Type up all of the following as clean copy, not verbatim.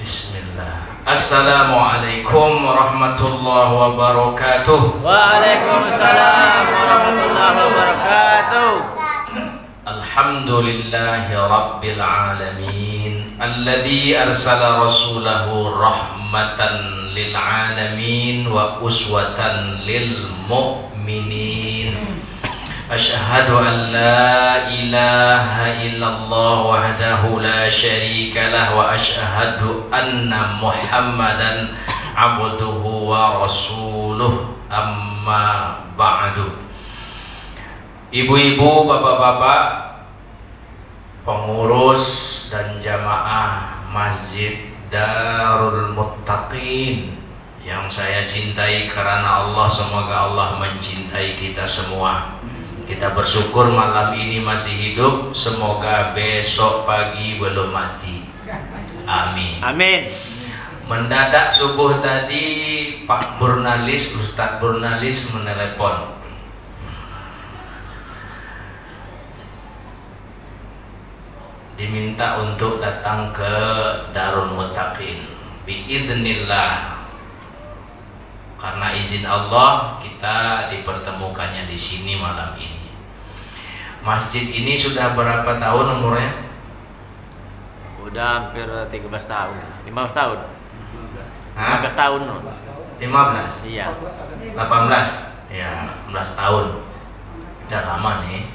Bismillah. Assalamualaikum warahmatullahi wabarakatuh. Waalaikumsalam warahmatullahi wabarakatuh. Alhamdulillahi rabbil alamin alladzi arsala rasulahu rahmatan lil alamin wa uswatan lil mu'minin. Asyhadu an la ilaha illallah wahdahu la syarika lah wa asyhadu anna Muhammadan abduhu wa rasuluh, amma ba'du. Ibu-ibu, bapak-bapak, pengurus dan jamaah Masjid Darul Muttaqin yang saya cintai karena Allah, semoga Allah mencintai kita semua. Kita bersyukur malam ini masih hidup, semoga besok pagi belum mati. Amin. Amin. Mendadak subuh tadi Pak Burnalis, Ustadz Burnalis menelepon. Diminta untuk datang ke Darul Muttaqin biidznillah. Karena izin Allah kita dipertemukannya di sini malam ini. Masjid ini sudah berapa tahun umurnya? Udah hampir 13 tahun. 15 tahun. 15 Hah? tahun. 15? Iya. 18? Ya, 16 tahun. Udah lama nih.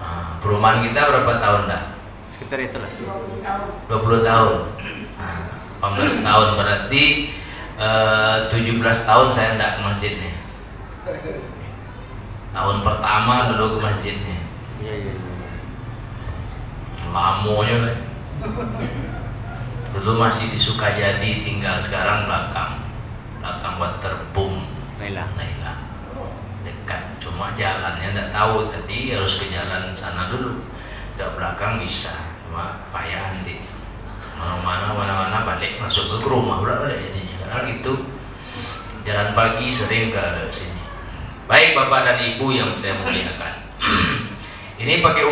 Nah, perumahan kita berapa tahun dah? Sekitar itulah. 20 tahun. Nah, 18 tahun berarti 17 tahun saya enggak ke masjidnya. Tahun pertama dulu ke masjidnya. Iya. Lamonya deh. Dulu masih di Sukajadi tinggal, sekarang belakang Waterboom. Nailah. Dekat, cuma jalannya enggak tahu, tadi harus ke jalan sana dulu. Udah belakang bisa, cuma payah nanti. Mana-mana balik masuk ke rumah balik jadinya. Karena itu jalan pagi sering ke sini. Baik Bapak dan Ibu yang saya muliakan. Ini pakai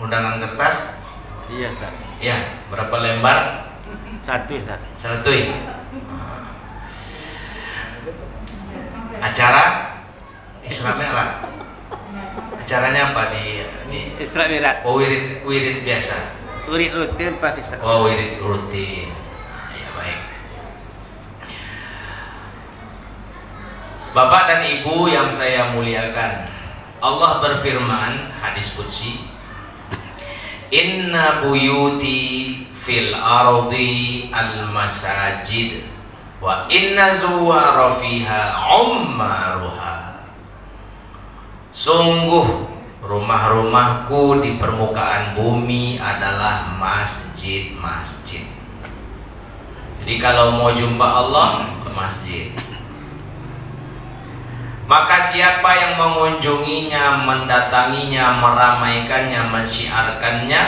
undangan kertas. Iya, Ustaz. Ya, berapa lembar? Satu, Ustaz. Satu ya. Acara Isra Mi'raj. Acaranya apa di Isra Mi'raj. Oh, wirid biasa. Urid rutin pas Ustaz. Oh, wirid rutin. Ya, baik. Bapak dan Ibu yang saya muliakan, Allah berfirman, hadis qudsi, inna buyuti fil ardi al masajid wa inna zuwara fiha ummaruha. Sungguh rumah-rumahku di permukaan bumi adalah masjid-masjid. Jadi kalau mau jumpa Allah, ke masjid. Maka siapa yang mengunjunginya, mendatanginya, meramaikannya, mensyiarkannya,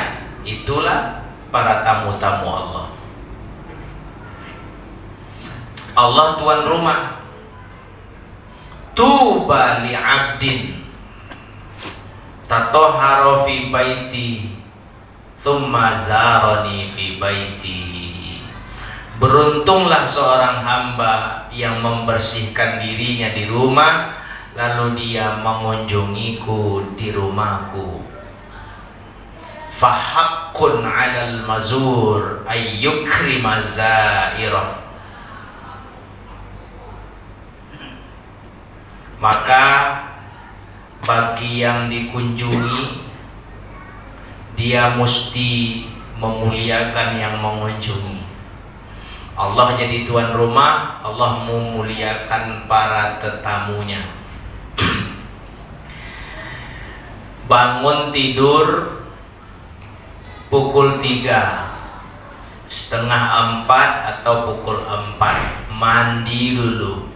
itulah para tamu-tamu Allah. Allah tuan rumah. Tuba li abdin tatoharo fi baiti thumma zarani fi baiti. Beruntunglah seorang hamba yang membersihkan dirinya di rumah, lalu dia mengunjungiku di rumahku. Fahaqqun 'alal mazur ayyukrima zairah. Maka bagi yang dikunjungi, dia mesti memuliakan yang mengunjungi. Allah jadi tuan rumah, Allah memuliakan para tetamunya. Bangun tidur pukul 3, setengah 4 atau pukul 4, mandi dulu.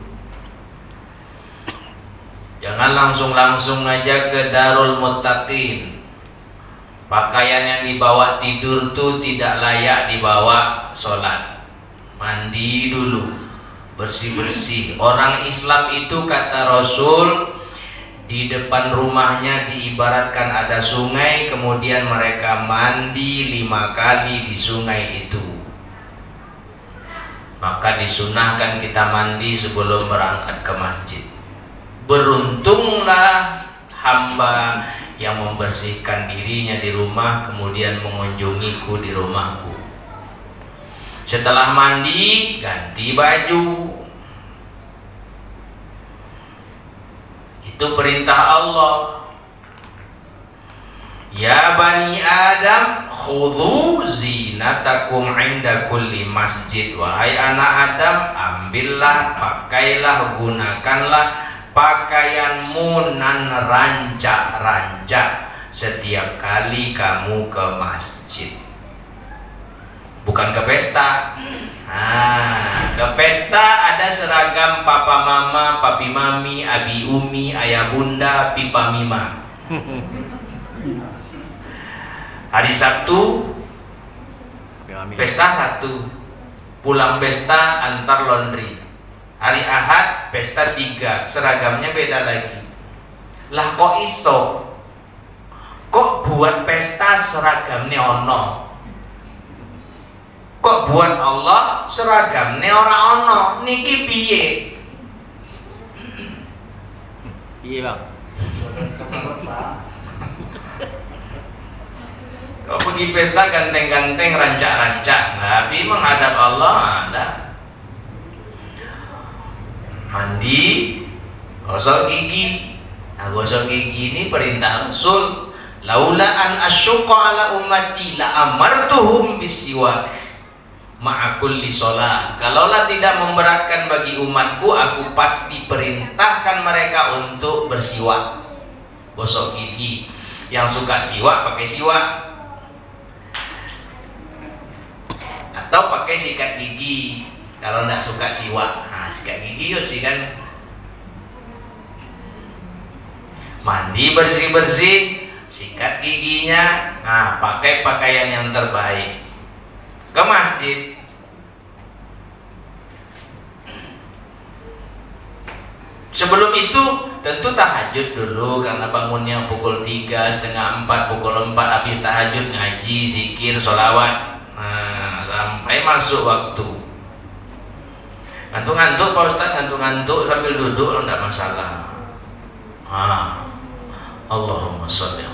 Jangan langsung aja ke Darul Muttaqin. Pakaian yang dibawa tidur tuh tidak layak dibawa sholat. Mandi dulu, bersih-bersih. Orang Islam itu kata Rasul, Di depan rumahnya diibaratkan ada sungai, kemudian mereka mandi 5 kali di sungai itu. Maka disunahkan kita mandi sebelum berangkat ke masjid. Beruntunglah hamba yang membersihkan dirinya di rumah kemudian mengunjungiku di rumahku. Setelah mandi, ganti baju. Itu perintah Allah. Ya Bani Adam, khudhu zinatakum inda kulli masjid. Wahai anak Adam, ambillah, pakailah, gunakanlah pakaianmu nan rancak-rancak setiap kali kamu ke masjid. Bukan ke pesta. Ke pesta ada seragam papa mama, papi mami, abi umi, ayah bunda, pipa mima. Hari Sabtu pesta 1, pulang pesta antar laundry. Hari Ahad pesta 3, seragamnya beda lagi. Lah kok iso? Kok buat pesta seragamnya ono? Kok buat Allah seragamnya ora ono? Niki piye? Iya bang. Kok pergi pesta ganteng-ganteng, rancak-rancak, tapi menghadap Allah ada. Mandi, gosok gigi. Nah, gosok gigi ini perintah Rasul. Laula an asyqa ala ummati la amartuhum bisiwak ma'a kulli shalah. Kalaulah tidak memberatkan bagi umatku, aku pasti perintahkan mereka untuk bersiwak, gosok gigi. Yang suka siwak pakai siwak, atau pakai sikat gigi. Kalau tidak suka siwak, nah sikat gigi yo sih kan. Mandi bersih-bersih, sikat giginya, nah pakai pakaian yang terbaik ke masjid. Sebelum itu tentu tahajud dulu, karena bangunnya pukul 3, setengah 4, pukul 4 habis tahajud, ngaji, zikir, sholawat, nah, sampai masuk waktu. Ngantuk-ngantuk Pak Ustaz, ngantuk-ngantuk sambil duduk enggak masalah. Allahumma sholli.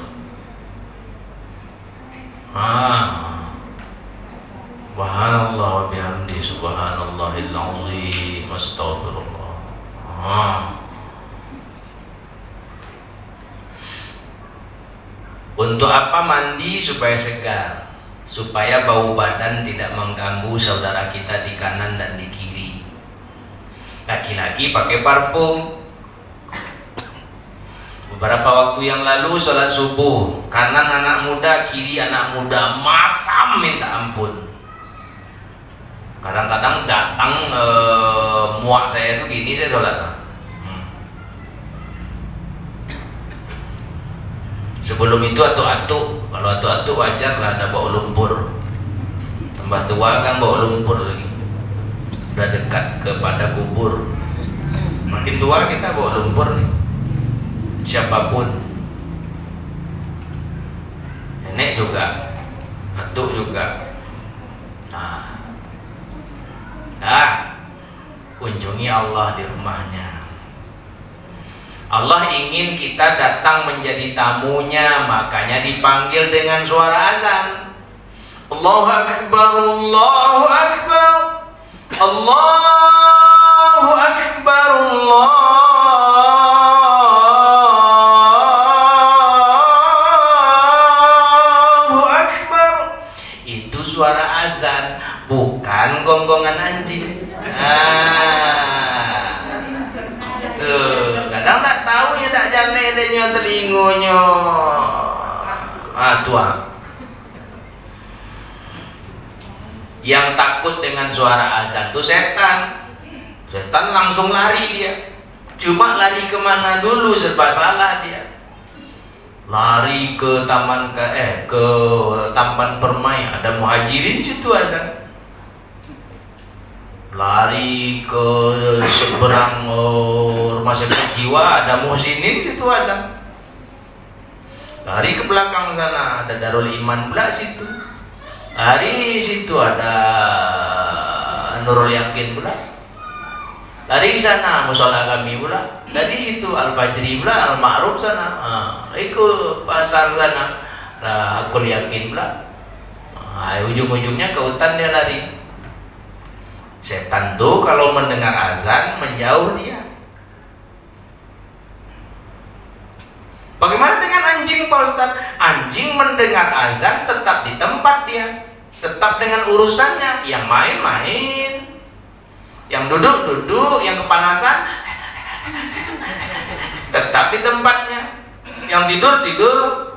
Subhanallah wa bihamdi, subhanallahil azim, astaghfirullah. Untuk apa mandi? Supaya segar, supaya bau badan tidak mengganggu saudara kita di kanan dan di kiri. Laki-laki pakai parfum. Beberapa waktu yang lalu sholat subuh, kanan anak muda, kiri anak muda, masam minta ampun. Kadang-kadang datang muak saya itu gini, saya sholat. Sebelum itu atuk-atuk. Kalau atuk-atuk wajar lah ada bau lumpur. Tambah tua kan bau lumpur lagi. Udah dekat kepada kubur. Makin tua kita bau lumpur nih. Siapapun. Nenek juga, atuk juga. Kunjungi Allah di rumahnya. Allah ingin kita datang menjadi tamunya, makanya dipanggil dengan suara azan. Allahu Akbar, Allahu Akbar, Allahu Akbar, Allahu Akbar. Itu suara azan, bukan gonggongan anjing. Kadang tak tahu ya, tak jalan dia telingonya. Tua. Yang takut dengan suara azan itu setan. Setan langsung lari dia. Cuma lari kemana dulu serba salah dia. Lari ke taman ke Taman Permai, ada muhajirin situ azan. lari ke seberang rumah sakit jiwa, ada muhsinin situ azan. Lari ke belakang sana, ada Darul Iman pula situ. Lari situ ada Nurul Yakin pula. Lari sana musola kami pula. Dari situ Al Fajri pula, Al Ma'ruf sana. Ikut pasar sana. Akul Yakin pula. Ujung-ujungnya ke hutan dia lari. Setan tuh kalau mendengar azan menjauh dia. Bagaimana dengan anjing Pak Ustaz? Anjing mendengar azan tetap di tempat dia, tetap dengan urusannya. Yang main-main, yang duduk-duduk, yang kepanasan tetap di tempatnya, yang tidur-tidur.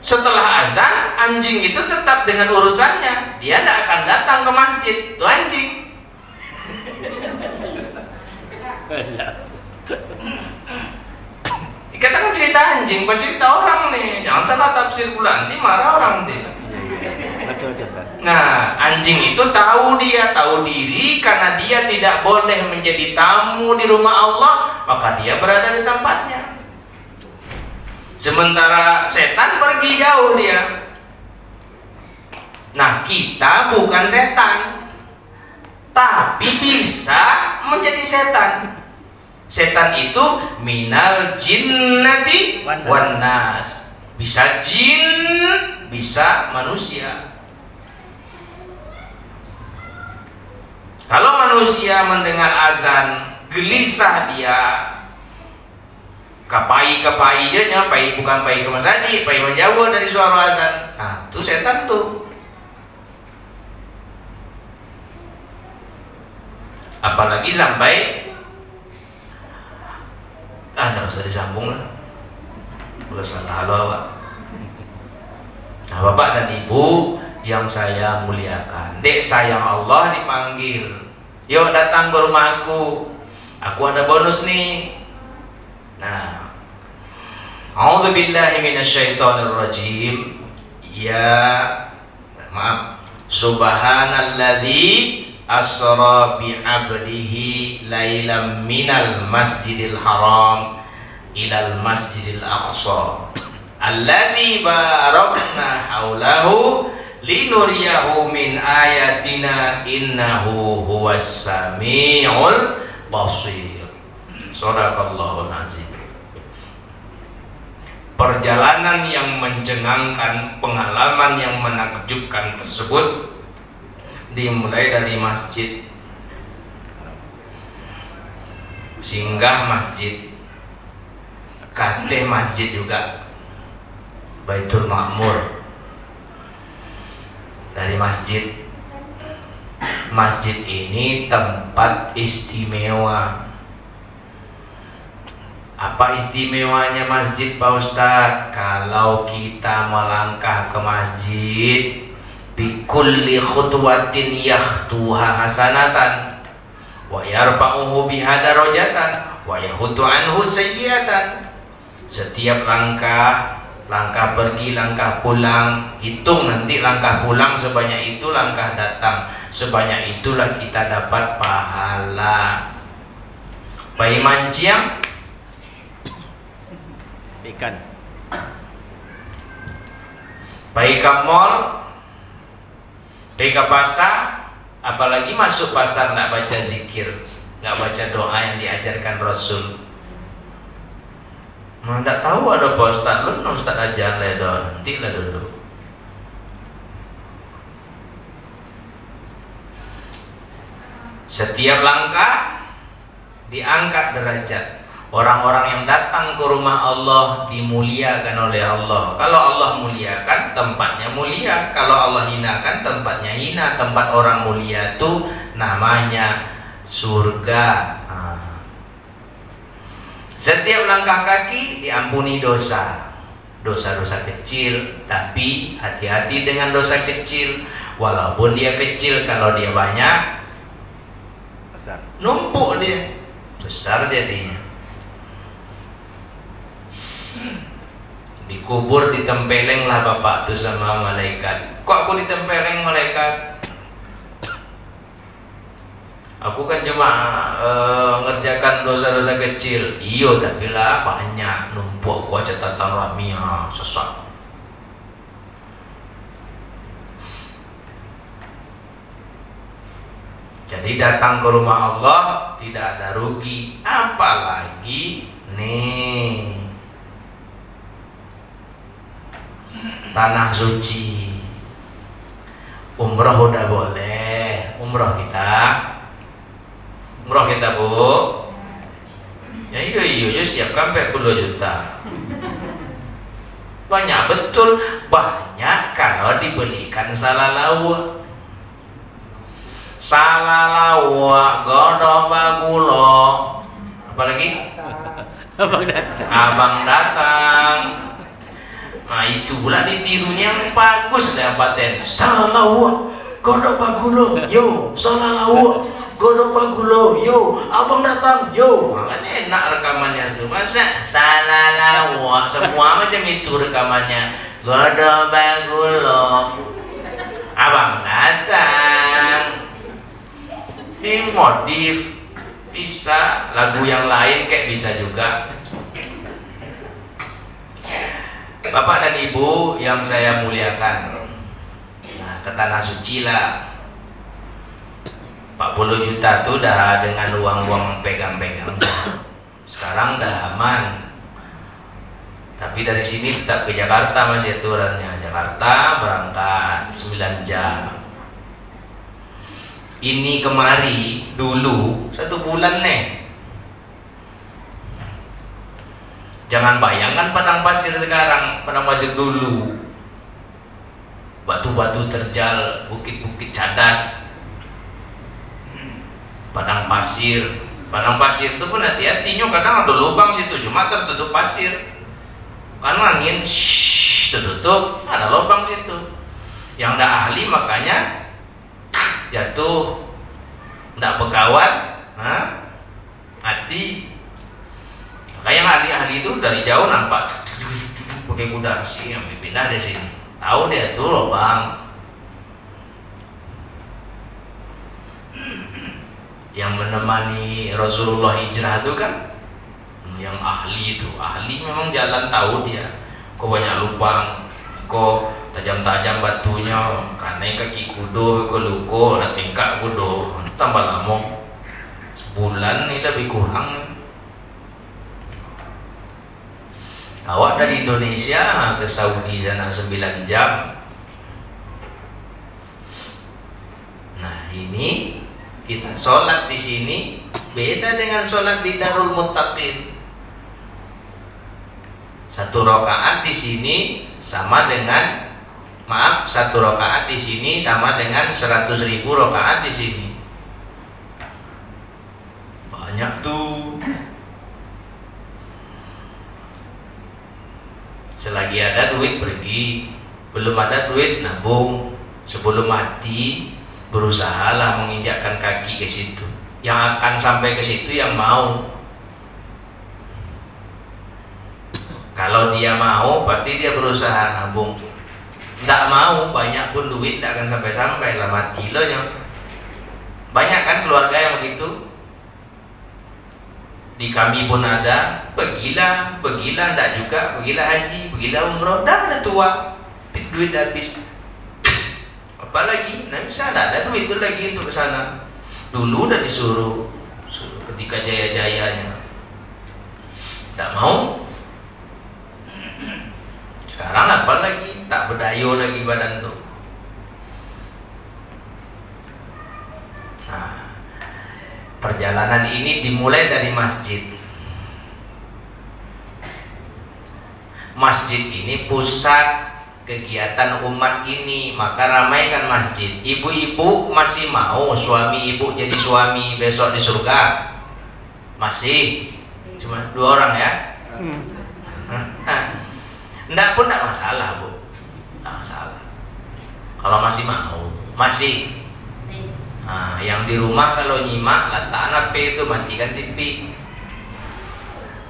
Setelah azan, anjing itu tetap dengan urusannya. Dia tidak akan datang ke masjid. Itu anjing. Katakan cerita anjing, bukan cerita orang nih. Jangan salah tafsir pula, nanti marah orang nanti. Betul, Ustaz. Nah, anjing itu tahu diri karena dia tidak boleh menjadi tamu di rumah Allah, maka dia berada di tempatnya. Sementara setan pergi jauh dia. Nah, kita bukan setan, tapi bisa menjadi setan. Setan itu minal jinnati wan nas. Bisa jin, bisa manusia. Kalau manusia mendengar azan, gelisah dia, kapai aja, bukan pai ke masjid, pai menjauh dari suara azan. Nah, itu setan tuh. Apalagi sampai nggak usah disambung lah. Udah salah halo Pak. Nah, Bapak dan Ibu yang saya muliakan, dek sayang Allah dipanggil, yuk datang ke rumahku, aku ada bonus nih. Nah, a'udzubillahi minasyaitonirrajim. Subhanalladzi asra bi'abdihi lailam minal masjidil haram ilal masjidil aqsa alladzi barakna haulahu linuriyahu min ayatina innahu huwas samiul basir. Shadaqallahul azim. Perjalanan yang mencengangkan, pengalaman yang menakjubkan tersebut dimulai dari masjid, singgah masjid, kate masjid juga, Baitul Ma'mur. Dari masjid, masjid ini tempat istimewa. Apa istimewanya masjid Pak Ustadz? Kalau kita melangkah ke masjid, bikulli khutwatin yakhtuha hasanatan wa yarfa'uhu biha darajatan wa yahutu anhu sayyiatan. Setiap langkah pergi, langkah pulang, hitung nanti langkah pulang sebanyak itu, langkah datang sebanyak itulah kita dapat pahala. Pai manciang Ikan. Pai ke mall, pai ke pasar, apalagi masuk pasar nggak baca zikir, nggak baca doa yang diajarkan Rasul. Nggak tahu ada Pak Ustadz, lu Ustadz aja ledo, nanti lah dulu. Setiap langkah diangkat derajat. Orang-orang yang datang ke rumah Allah dimuliakan oleh Allah. Kalau Allah muliakan, tempatnya mulia. Kalau Allah hinakan, tempatnya hina. Tempat orang mulia itu namanya surga. Setiap langkah kaki diampuni dosa. Dosa-dosa kecil, tapi hati-hati dengan dosa kecil. Walaupun dia kecil, kalau dia banyak, Besar. numpuk dia, besar jadinya. Dikubur, ditempeleng lah bapak tuh sama malaikat. Kok aku ditempeleng malaikat? Aku kan cuma ngerjakan dosa-dosa kecil. Iyo, tapi lah banyak numpuk gua catatan Ramia sesak. Jadi datang ke rumah Allah tidak ada rugi, apalagi nih tanah suci. Umroh udah boleh, umroh kita bu. Ya iyo siapkan 40 juta. Banyak betul, banyak kalau dibelikan salah lauk. Salah lauk, godok bagulo. Apalagi? Abang datang. Nah itu pula ditirunya yang bagus dan paten. Salah lauk, godok bagulo. Yo, salah lauk, godok bagulo. Yo, abang datang. Yo, makanya enak rekamannya tuh. Masa salah lauk, semua macam itu rekamannya. Godok bagulo, abang datang. Dimodif, bisa lagu yang lain kayak bisa juga. Bapak dan Ibu yang saya muliakan, nah ke tanah suci lah. 40 juta tuh dah dengan uang-uang pegang-pegang. Sekarang dah aman. Tapi dari sini tetap ke Jakarta masih aturannya. Jakarta berangkat 9 jam. Ini kemari dulu 1 bulan nih. Jangan bayangkan padang pasir sekarang, padang pasir dulu. Batu-batu terjal, bukit-bukit cadas. Padang pasir itu pun hati-hatinya kadang ada lubang situ, cuma tertutup pasir. Karena angin tertutup, ada lubang situ. Yang ndak ahli makanya jatuh, ndak berkawan, hati. Kayak yang ahli-ahli itu dari jauh nampak pakai kuda sih yang pindah dari sini, tahu dia tuh lubang. Yang menemani Rasulullah hijrah itu kan yang ahli itu, ahli memang jalan tahu dia. Kok banyak lubang, kok tajam-tajam batunya, karena kaki kudo, kok luko, nak tingkak kudo, tambah lama. Sebulan ini lebih kurang. Awak dari Indonesia ke Saudi sana 9 jam. Nah ini kita sholat di sini beda dengan sholat di Darul Muttaqin. 1 rakaat di sini sama dengan 1 rakaat di sini sama dengan 100.000 rakaat di sini. Banyak tuh. Selagi ada duit pergi, belum ada duit nabung. Sebelum mati berusahalah menginjakkan kaki ke situ. Yang akan sampai ke situ yang mau. Kalau dia mau, pasti dia berusaha nabung. Tidak mau, banyak pun duit tidak akan sampai-sampai lah, mati loh. Banyak kan keluarga yang begitu. Di kami pun ada, pergilah, tidak juga, pergilah haji, pergilah umroh, dah ada tua, duit habis. Apalagi, nah bisa ada duit itu lagi untuk ke sana. Dulu udah disuruh ketika jaya-jayanya, tidak mau. Sekarang apa lagi? Tak berdayo lagi badan tuh. Nah, perjalanan ini dimulai dari masjid. Masjid ini pusat kegiatan umat ini, maka ramaikan masjid. Ibu-ibu masih mau suami ibu jadi suami besok di surga? Masih? Cuma 2 orang ya? Enggak pun enggak masalah bu, enggak masalah. Kalau masih mau, masih. Nah, yang di rumah kalau nyimak letakkan HP itu, matikan TV.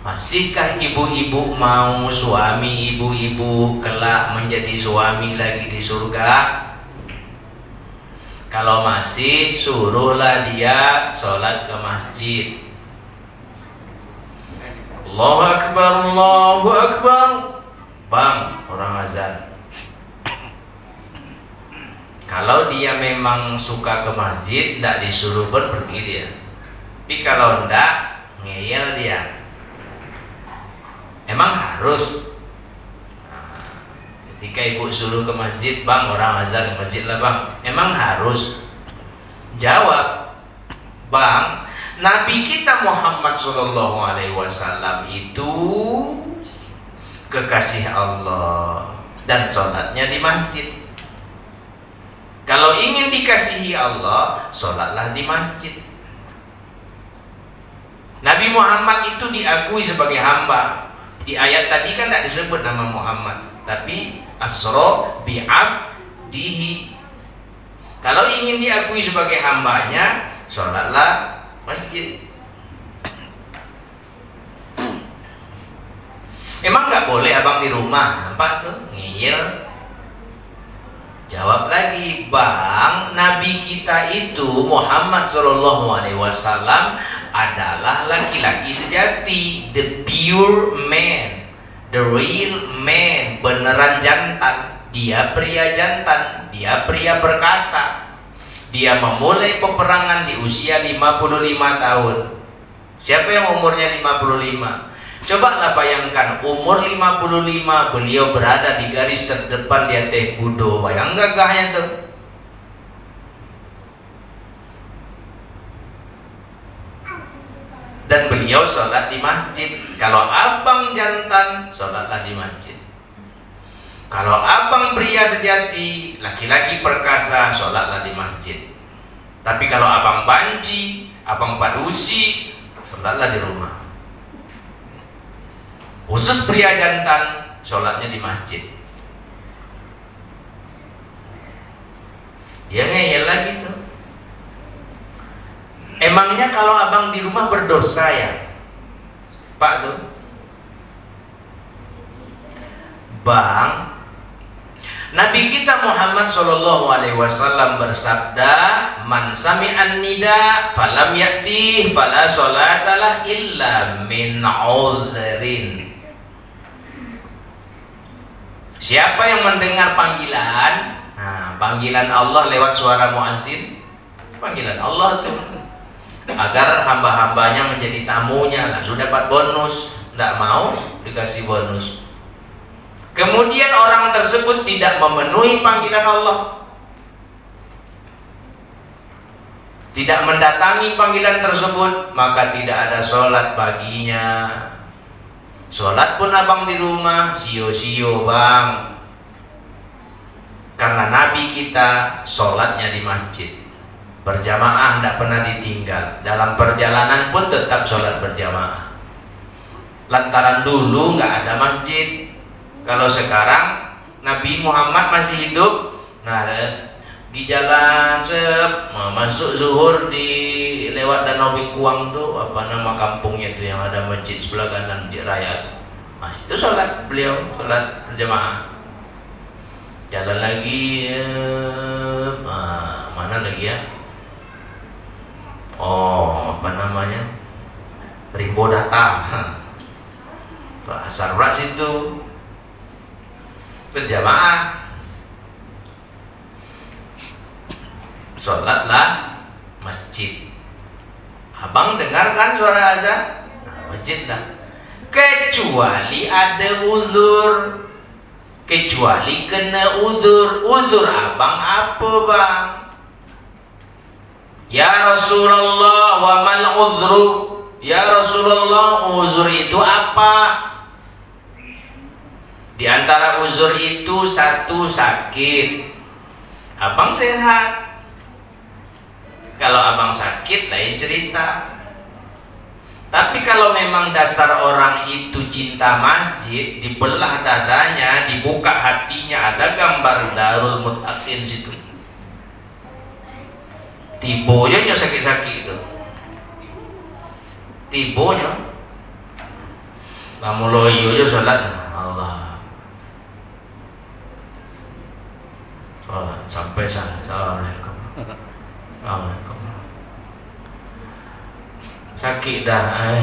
Masihkah ibu-ibu mau suami ibu-ibu kelak menjadi suami lagi di surga? Kalau masih, suruhlah dia sholat ke masjid. Allahu Akbar, Allahu Akbar. Bang, orang azan. Kalau dia memang suka ke masjid, tidak disuruh pun pergi dia. Tapi kalau tidak, ngeyel dia. Emang harus. Nah, ketika ibu suruh ke masjid, bang, orang azan ke masjid lah bang. Emang harus. Jawab, bang, Nabi kita Muhammad SAW itu kekasih Allah dan sholatnya di masjid. Kalau ingin dikasihi Allah, sholatlah di masjid. Nabi Muhammad itu diakui sebagai hamba. Di ayat tadi kan tidak disebut nama Muhammad, tapi asra bi'abdihi. Kalau ingin diakui sebagai hambanya, sholatlah masjid. Emang nggak boleh abang di rumah? Nampak tuh, ngiyel. Jawab lagi, bang, Nabi kita itu Muhammad SAW adalah laki-laki sejati, the pure man, the real man, beneran jantan. Dia pria jantan, dia pria perkasa. Dia memulai peperangan di usia 55 tahun. Siapa yang umurnya 55? Cobalah bayangkan umur 55 beliau berada di garis terdepan di atas kudo. Bayang gagahnya tuh. Dan beliau sholat di masjid. Kalau abang jantan, sholatlah di masjid. Kalau abang pria sejati, laki-laki perkasa, sholatlah di masjid. Tapi kalau abang banci, abang padusi, sholatlah di rumah. Khusus pria jantan, sholatnya di masjid. Dia ngeyel lagi tuh. Emangnya kalau abang di rumah berdosa ya, Pak tuh? Bang, Nabi kita Muhammad SAW bersabda, man sami'an nida falam ya'ti fala sholatalah illa min udhrin. Siapa yang mendengar panggilan, nah, panggilan Allah lewat suara muazzin, panggilan Allah tuh, agar hamba-hambanya menjadi tamunya, lalu dapat bonus, tidak mau dikasih bonus. Kemudian orang tersebut tidak memenuhi panggilan Allah, tidak mendatangi panggilan tersebut, maka tidak ada sholat baginya. Sholat pun abang di rumah sio-sio bang. Karena Nabi kita sholatnya di masjid, berjamaah tidak pernah ditinggal. Dalam perjalanan pun tetap sholat berjamaah. Lantaran dulu nggak ada masjid. Kalau sekarang Nabi Muhammad masih hidup, nah di jalan masuk zuhur di lewat Danau Bikuang tuh, apa nama kampungnya tuh yang ada masjid sebelah kanan, Masjid Raya. Nah, itu sholat beliau, sholat berjamaah. Jalan lagi, mana lagi ya? Oh, apa namanya? Rimbo Data, Asar Rat situ berjamaah. Sholatlah masjid. Abang dengar kan suara azan? Nah, masjid lah. Kecuali ada uzur, kecuali kena uzur. Uzur abang apa bang? Ya Rasulullah, wa mal uzru? Ya Rasulullah, uzur itu apa? Di antara uzur itu satu sakit. Abang sehat. Kalau abang sakit lain cerita. Tapi kalau memang dasar orang itu cinta masjid, dibelah dadanya, dibuka hatinya, ada gambar Darul Muttaqin situ. Tibonya sakit-sakit itu. Tibonya. Namuloyo aja sholat. Allah. Sholat sampai sana. Assalamualaikum. Sakit dah,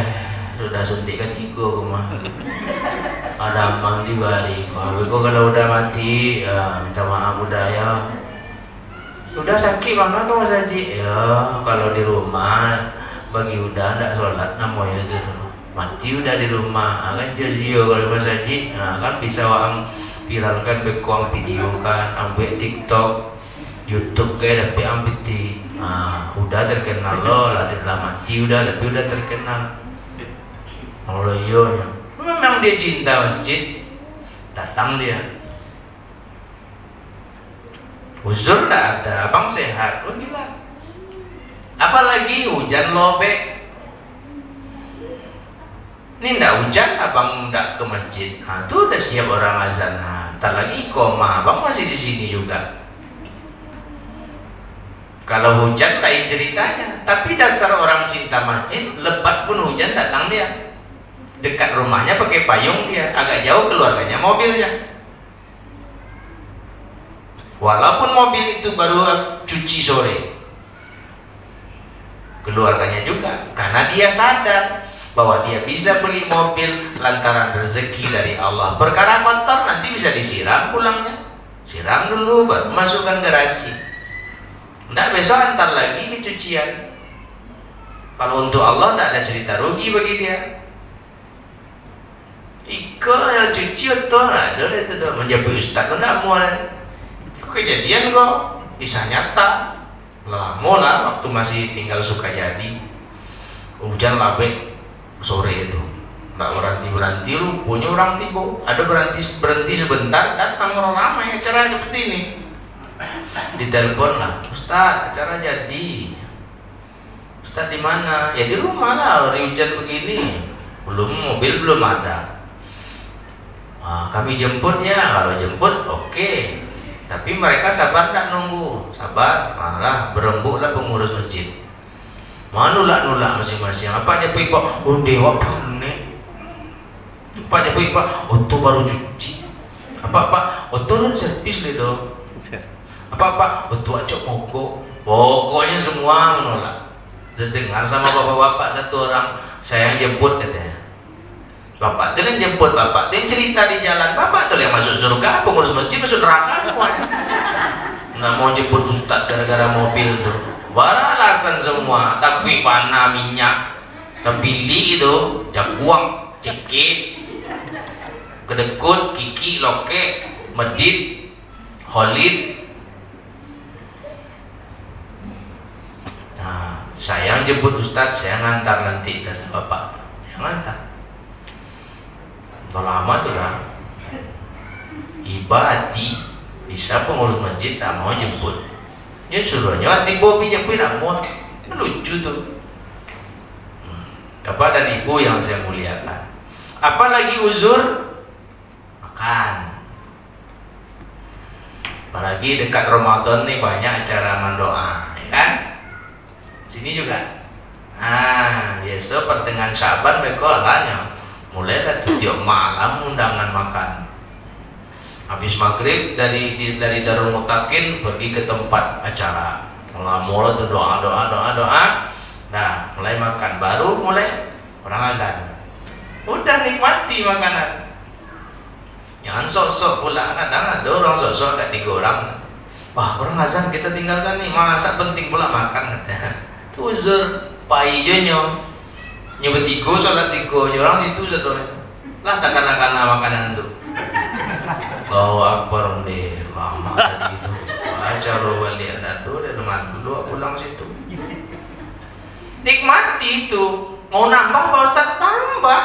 sudah suntik ketiga aku mah. Ada amang di bari. Kalau udah mati, ya minta maaf udah ya. Udah sakit banget kau saji. Ya kalau di rumah bagi udah ndak sholat namanya itu mati udah di rumah. Kan jazio kalau mas saji, kan bisa orang viralkan bekuang video kan, ambil TikTok, YouTube kayak tapi ambil di, udah terkenal loh lah di dalam mati udah tapi udah terkenal. Allah iya, memang dia cinta masjid, datang dia. Uzur ndak ada, abang sehat, lo gila. Apalagi hujan lobek. Ini ndak hujan, abang ndak ke masjid. Tuh udah siap orang azan. Ntar lagi koma, abang masih di sini juga. Kalau hujan lain ceritanya. Tapi dasar orang cinta masjid, lebat pun hujan datang dia. Dekat rumahnya pakai payung dia, agak jauh keluarganya mobilnya. Walaupun mobil itu baru cuci sore, keluarganya juga, karena dia sadar bahwa dia bisa beli mobil lantaran rezeki dari Allah. Perkara kotor nanti bisa disiram pulangnya, siram dulu baru masukkan garasi. Nggak besok antar lagi di cucian. Kalau untuk Allah nggak ada cerita rugi bagi dia. Iko yang cuci itu ada itu dah menjadi ustaz nggak mau lah. Kejadian kok bisa nyata. Lama lah waktu masih tinggal Sukajadi, hujan labek sore itu nggak berhenti lu punya orang tibo ada berhenti sebentar, datang orang ramai acara seperti ini. Ditelepon lah, Ustaz acara jadi. Ustaz di mana? Ya di rumah lah, hari hujan begini, mobil belum ada. Kami jemput ya, kalau jemput oke. Tapi mereka sabar tak nunggu, sabar malah berembuk lah pengurus masjid. Nulak masing-masing. Apa aja pipa? Oh dewa panik. Apa aja pipa? Oh tuh baru cuci. Apa? Oh tuh servis itu. Apa? Oh tuh acok mogok. Pokoknya semua menolak. Dengar sama bapak-bapak satu orang, saya yang jemput katanya. Bapak tuh yang jemput, bapak tuh yang cerita di jalan, bapak tuh yang masuk surga, pengurus masjid masuk neraka semuanya. Nggak mau jemput ustadz gara-gara mobil tuh. Alasan semua, takwi panah minyak, kepili itu, jaguang, cekik, kedekut, kiki, loke, medit, holid. Nah, saya jemput ustadz, saya ngantar nanti kata bapak, yang ngantar. Udah lama tuh lah, ibadi bisa pengurus masjid tak mau jemput. Ya suruhnya hati bobi jemput tak mau, lucu tuh. Bapak dan ibu yang saya muliakan, apalagi uzur makan. Apalagi dekat Ramadan nih banyak acara mendoa, ya kan? Sini juga. Besok pertengahan Syaban bekolanya. Mulailah tujuh malam undangan makan. Habis maghrib dari Darul Mutakin pergi ke tempat acara. Mulai tuh doa. Nah, mulai makan. Baru mulai orang azan. Udah nikmati makanan. Jangan sok-sok pula. Kadang ada orang sok-sok agak 3 orang. Wah, orang azan kita tinggalkan nih. Masa penting pula makan. Itu uzur paijonya. Nyebetiku sholat siko, orang situ satu lah takkan-takkan makanan tuh. Allahu Akbar deh, lama tadi itu. Acara balik ada tuh, dan rumah dulu pulang situ. Nikmati itu, mau nambah Pak Ustaz tambah.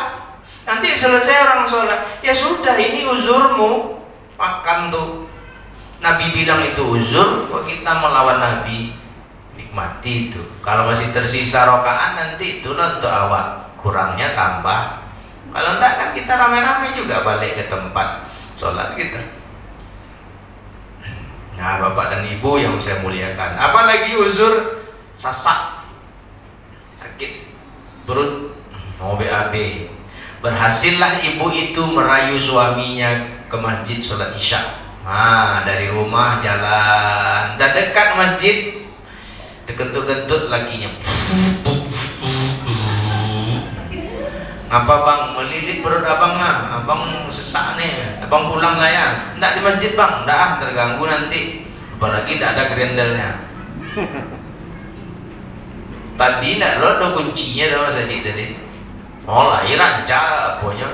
Nanti selesai orang sholat, ya sudah ini uzurmu makan tuh. Nabi bilang itu uzur, kok kita melawan Nabi? Nikmati itu. Kalau masih tersisa rokaan nanti itu untuk awak, kurangnya tambah. Kalau enggak kan kita rame-rame juga balik ke tempat sholat kita. Nah, bapak dan ibu yang saya muliakan, apalagi uzur sasak, sakit perut, mau BAB, berhasillah ibu itu merayu suaminya ke masjid sholat isya. Dari rumah jalan, dan dekat masjid Tekentut-kentut lakinya. Apa bang, melilit perut abang lah, abang sesak nih, abang pulang lah ya. Nggak di masjid bang, nggak terganggu nanti. Apalagi nggak ada grendelnya. Tadi nggak lo ada kuncinya dah mas Haji tadi. Oh lahir aja apanya,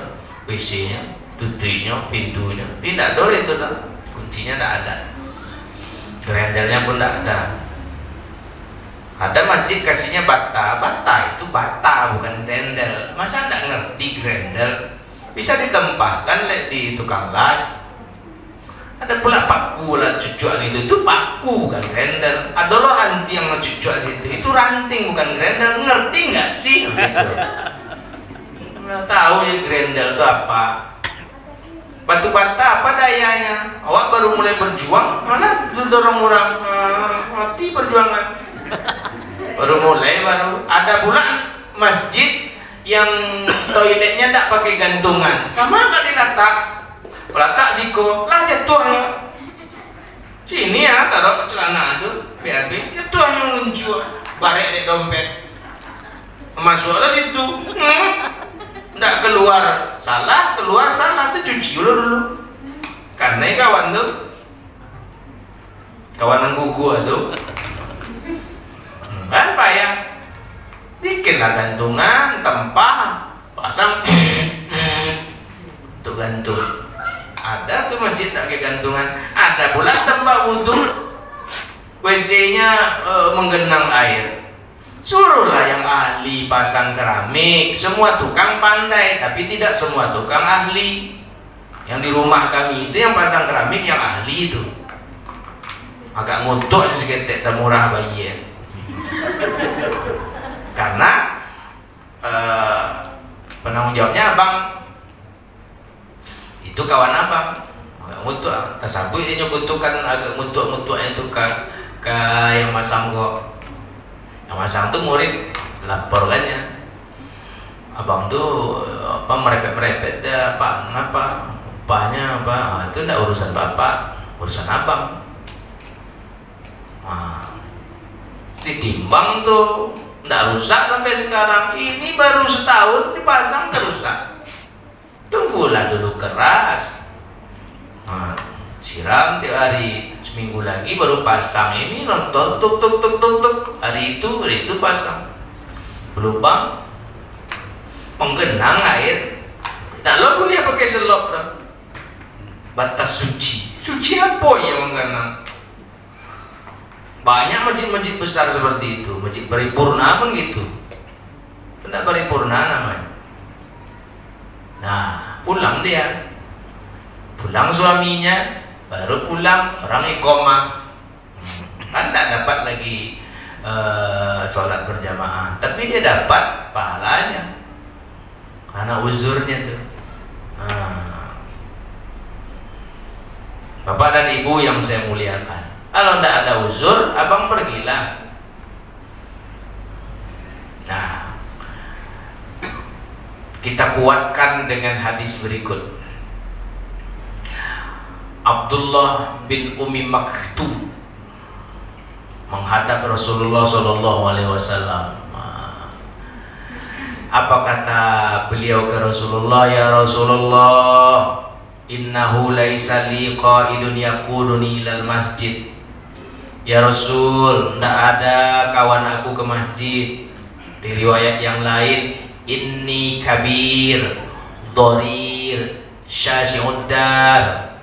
WC-nya, tutuinya, pintunya. Tidak ada itu dah, kuncinya nggak ada, grendelnya pun nggak ada. Ada masjid kasihnya bata, bata itu bata bukan grendel. Masa nggak ngerti grendel? Bisa ditempahkan di tukang las. Ada pula paku lah cucuan itu paku bukan grendel. Ada lo ranting yang cucuan itu ranting bukan grendel. Ngerti nggak sih? Gitu. Nggak tahu ya grendel itu apa. Batu bata apa dayanya? Awak baru mulai berjuang, mana dorong orang mati perjuangan. Baru mulai baru ada pula masjid yang toiletnya tak pakai gantungan, sama kan diletak pelatak siko lah jatuh ya sini ya taruh celana itu BAB jatuh yang muncul barek di dompet masuklah situ ndak keluar salah tuh cuci dulu karena kawan tuh kawanan gugu tuh kan payah bikinlah gantungan tempah pasang untuk gantung. Ada tuh masjid tak kayak gantungan, ada pula tempat wudhu WC-nya menggenang air. Suruhlah yang ahli pasang keramik. Semua tukang pandai tapi tidak semua tukang ahli. Yang di rumah kami itu yang pasang keramik yang ahli itu agak ngutuk seketek temurah bayi ya. Karena penanggung jawabnya abang itu kawan abang agak mutuk tasabui dia nyebutukan agak mutuk-mutuknya itu ke yang masang kok yang masang tuh murid laporkannya abang tuh apa merepet-merepet dah pak ngapa upahnya apa itu enggak urusan bapak urusan abang ditimbang tuh nggak rusak sampai sekarang ini baru setahun dipasang terusak tunggulah dulu keras siram tiap hari seminggu lagi baru pasang ini nonton tuk hari itu pasang berlubang menggenang air nah lo kuliah pakai selop dah batas suci apa yang menggenang. Banyak masjid-masjid besar seperti itu, masjid paripurna pun gitu. Tidak paripurna namanya. Nah, pulang dia. Pulang suaminya, baru pulang orang iqomah. Kan tidak dapat lagi sholat berjamaah, tapi dia dapat pahalanya. Karena uzurnya tuh. Bapak dan Ibu yang saya muliakan. Kalau tidak ada uzur, abang pergilah. Nah, kita kuatkan dengan hadis berikut. Abdullah bin Umi Maktum menghadap Rasulullah SAW. Apa kata beliau ke Rasulullah? Ya Rasulullah, innahu laisa li qaidun yaquduni ilal masjid. Ya Rasul, tidak ada kawan aku ke masjid. Di riwayat yang lain, inni kabir, dorir, syasyi'uddar,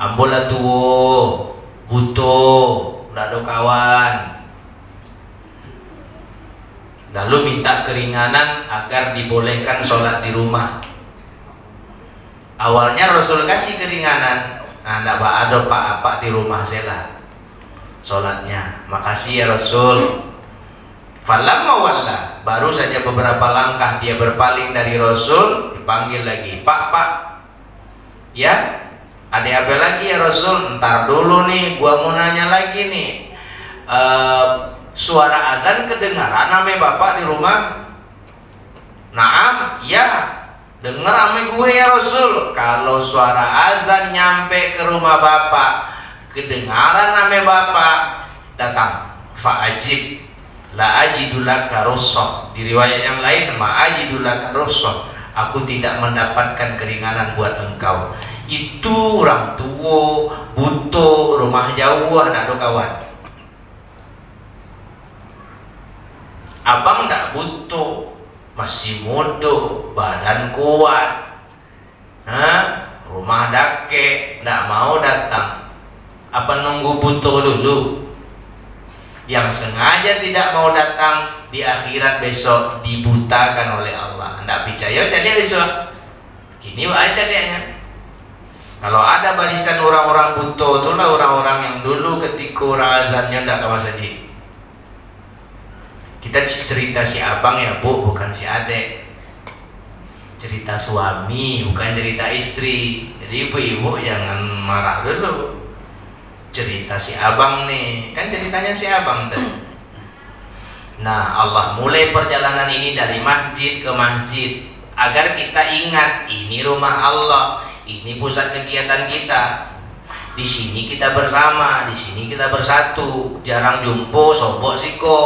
ambola tuwo, butuh, tidak ada kawan. Lalu minta keringanan agar dibolehkan sholat di rumah. Awalnya Rasul kasih keringanan, nah tidak ada pak di rumah saya lah sholatnya, makasih ya Rasul. Falamma walla, baru saja beberapa langkah dia berpaling dari Rasul, dipanggil lagi, pak, ya, ada apa lagi ya Rasul? Ntar dulu nih, gua mau nanya lagi nih, suara azan kedengaran ame bapak di rumah? Naam, ya, dengar ame gue ya Rasul. Kalau suara azan nyampe ke rumah bapak, kedengaran ame bapak, datang fa'ajib la ajidu laka rukhsah. Di riwayat yang lain ma ajidu laka rukhsah, aku tidak mendapatkan keringanan buat engkau. Itu orang tua butuh, rumah jauh, nak ada kawan. Abang tak butuh, masih muda, badan kuat, rumah dake, tak mau datang. Apa nunggu butuh dulu? Yang sengaja tidak mau datang di akhirat besok dibutakan oleh Allah. Tidak percaya jadi besok. Gini aja dia. Kalau ada barisan orang-orang butuh, itulah orang-orang yang dulu ketika orang azannya tidak ke masjid. Kita cerita si abang ya bu, bukan si adek. Cerita suami, bukan cerita istri. Jadi ibu-ibu jangan marah dulu. Cerita si abang nih, kan ceritanya si abang tadi. Nah, Allah mulai perjalanan ini dari masjid ke masjid agar kita ingat ini rumah Allah, ini pusat kegiatan kita. Di sini kita bersama, di sini kita bersatu. Jarang jumpa sobok siko.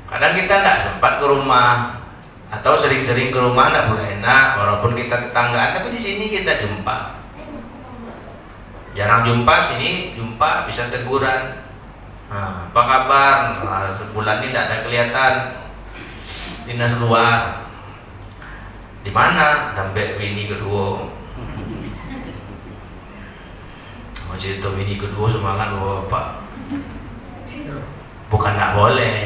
Kadang kita tidak sempat ke rumah atau sering-sering ke rumah tidak boleh enak, walaupun kita tetanggaan, tapi di sini kita jumpa. Jarang jumpa, sini jumpa, bisa teguran. Nah, apa kabar? Nah, sebulan ini tidak ada kelihatan. Dinas luar. Di mana? Sampai bini kedua. Mau cerita bini kedua semangat bapak. Bukan tidak boleh.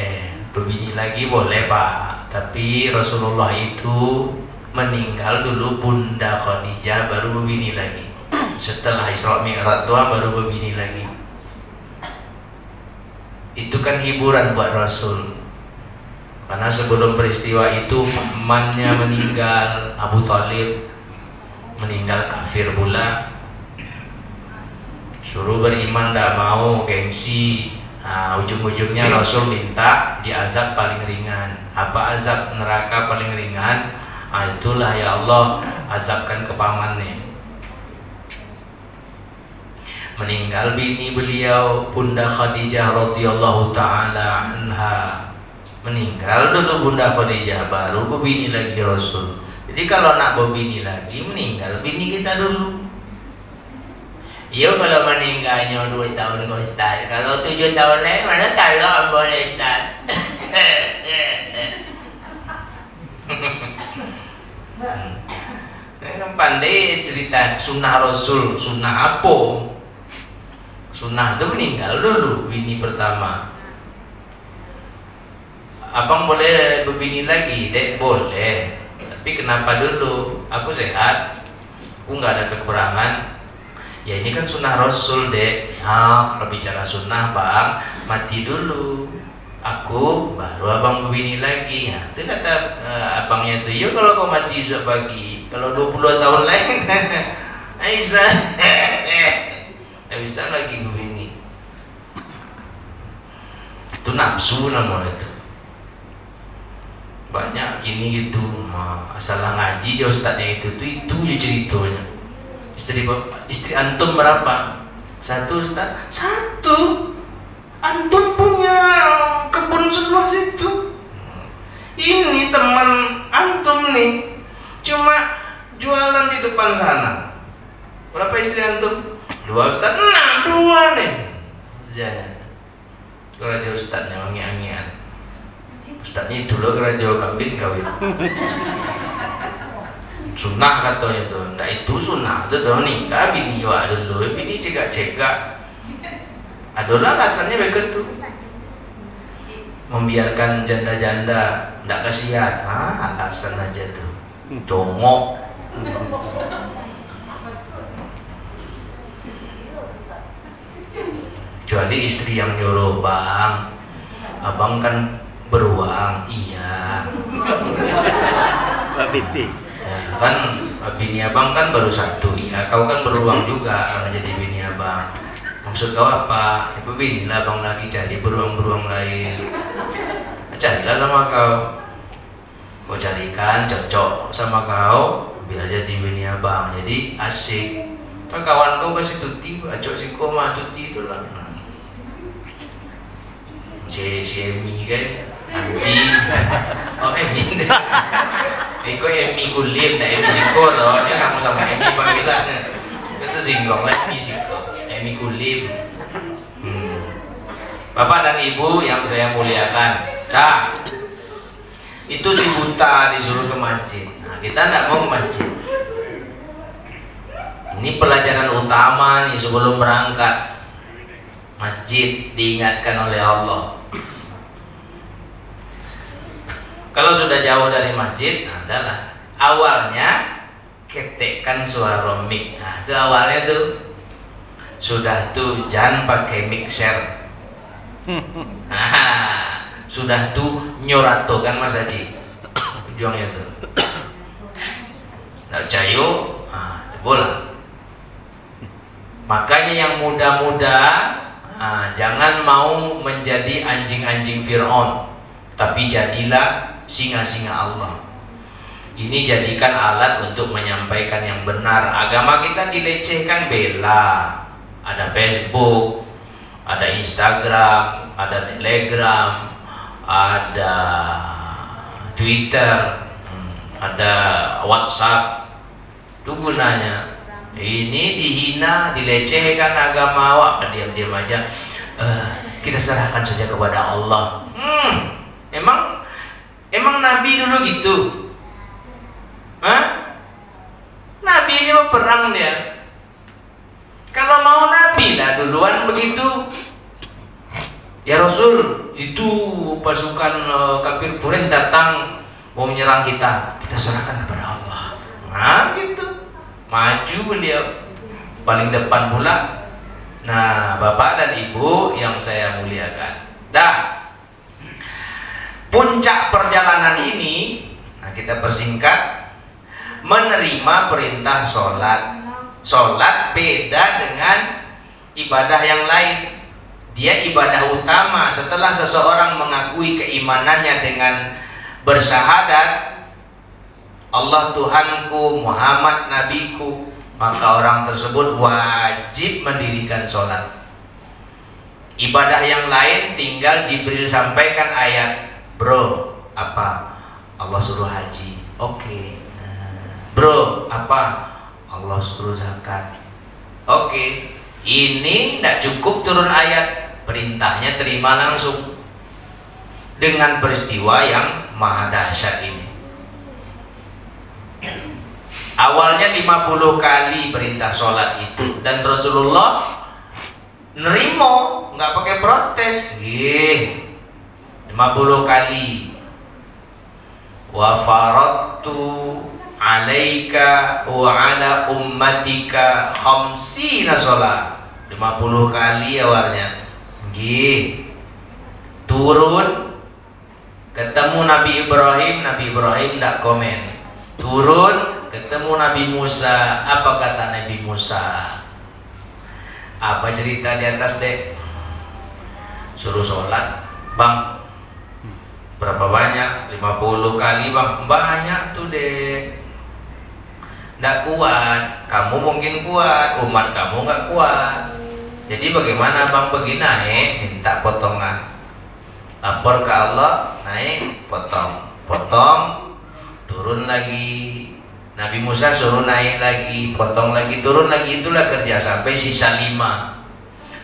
Berbini lagi boleh pak. Tapi Rasulullah itu meninggal dulu Bunda Khadijah baru berbini lagi. Setelah Isra Mi'raj Tuhan baru berbini lagi. Itu kan hiburan buat Rasul. Karena sebelum peristiwa itu pamannya meninggal, Abu Thalib meninggal kafir pula. Suruh beriman tidak mau, gengsi. Nah, ujung-ujungnya Rasul minta diazab paling ringan. Apa azab neraka paling ringan? Nah, itulah ya Allah, azabkan ke pamannya. Meninggal bini beliau Bunda Khadijah radhiyallahu taala anha. Meninggal dulu Bunda Khadijah baru berbini lagi Rasul. Jadi kalau nak berbini lagi meninggal bini kita dulu. Iya kalau meninggalnya 2 tahun kau Ustaz. Kalau 7 tahun lagi mana tahu lah boleh Ustaz. Kan pandai cerita sunnah Rasul, sunnah apa? Sunnah itu meninggal dulu bini pertama. Abang boleh berbini lagi, dek boleh. Tapi kenapa dulu? Aku sehat, aku nggak ada kekurangan. Ya ini kan sunnah Rasul dek. Ya kalau bicara sunnah bang, mati dulu. Aku baru abang berbini lagi. Ya itu kata abangnya itu. Ya kalau kau mati besok pagi, kalau 20 tahun lagi, Aisyah. Bisa lagi begini. Itu nafsu namanya itu. Banyak gini gitu. Asal ngaji dia ustadznya itu ya ceritanya. Istri antum berapa? 1 ustaz? 1. Antum punya kebun seluas itu. Ini teman antum nih, cuma jualan di depan sana. Berapa istri antum? 2 ustaz, nah 2 nih. Jangan. Kerja ustaznya wangi-wangian. Ustaznya itu loh kerja kawin. Sunnah katanya tuh. Nah itu sunnah tuh dong nikah bini wa dulu. Bini cegak. Adalah alasannya begitu. Membiarkan janda-janda ndak kasihan. Alasan aja tuh. Congok. Kecuali istri yang nyuruh bang, abang kan beruang, iya. Babiti. Ya, kan bini abang kan baru 1, iya. Kau kan beruang juga kalau jadi bini abang. Maksud kau apa? Ibu bini lah abang lagi cari beruang-beruang lain. Carilah sama kau. Kau carikan cocok sama kau, biar jadi bini abang. Jadi asik. kawan kau kasih tuti, acok si koma tuti itu lah. Si Emi kan, Andi, oh Emi, Eko Emi kulim, dah Emi siko loh, dia sama-sama Emi panggilannya. Itu singgung lagi siko, Emi kulim. Bapak dan Ibu yang saya muliakan, dah. Itu si buta disuruh ke masjid. Nah, kita tidak mau ke masjid. Ini pelajaran utama nih sebelum berangkat. Masjid diingatkan oleh Allah. Kalau sudah jauh dari masjid, nah, adalah awalnya ketekkan suara mic. Nah, itu awalnya tuh sudah tuh jangan pakai mixer. Nah, sudah tuh nyorato kan Mas Adi ujungnya tuh nggak cayo bola. Makanya yang muda-muda jangan mau menjadi anjing-anjing Fir'aun, tapi jadilah singa-singa Allah. Ini jadikan alat untuk menyampaikan yang benar. Agama kita dilecehkan, bela. Ada Facebook, ada Instagram, ada Telegram, ada Twitter, ada WhatsApp. Itu gunanya. Ini dihina, dilecehkan agama awak, diam-diam aja. Kita serahkan saja kepada Allah. Emang Nabi dulu gitu? Nabi aja perang dia. Kalau mau Nabi lah duluan begitu. Ya Rasul, itu pasukan kafir Quraisy datang mau menyerang kita. Kita serahkan kepada Allah. Nah gitu. Maju beliau paling depan pula. Nah, Bapak dan Ibu yang saya muliakan. Dah. Puncak perjalanan ini, nah kita persingkat, menerima perintah sholat. Sholat beda dengan ibadah yang lain. Dia ibadah utama. Setelah seseorang mengakui keimanannya dengan bersyahadat Allah Tuhanku, Muhammad Nabiku, maka orang tersebut wajib mendirikan sholat. Ibadah yang lain tinggal Jibril sampaikan ayat. Bro, apa? Allah suruh haji. Oke. Bro, apa? Allah suruh zakat. Oke. Ini tidak cukup turun ayat. Perintahnya terima langsung dengan peristiwa yang maha dahsyat ini. Awalnya 50 kali perintah sholat itu, dan Rasulullah nerimo, nggak pakai protes. 50 kali. Wa faradtu alaika wa ala ummatika khamsina sholat. 50 kali awalnya. Turun ketemu Nabi Ibrahim tidak komen. Turun ketemu Nabi Musa, apa kata Nabi Musa? Apa cerita di atas dek? Suruh sholat, bang. Berapa banyak? 50 kali bang. Banyak tuh dek. Nggak kuat. Kamu mungkin kuat, umat kamu nggak kuat. Jadi bagaimana bang? Pergi naik, minta potongan. Lapor ke Allah, naik, potong, turun lagi. Nabi Musa suruh naik lagi, potong lagi, turun lagi. Itulah kerja sampai sisa 5.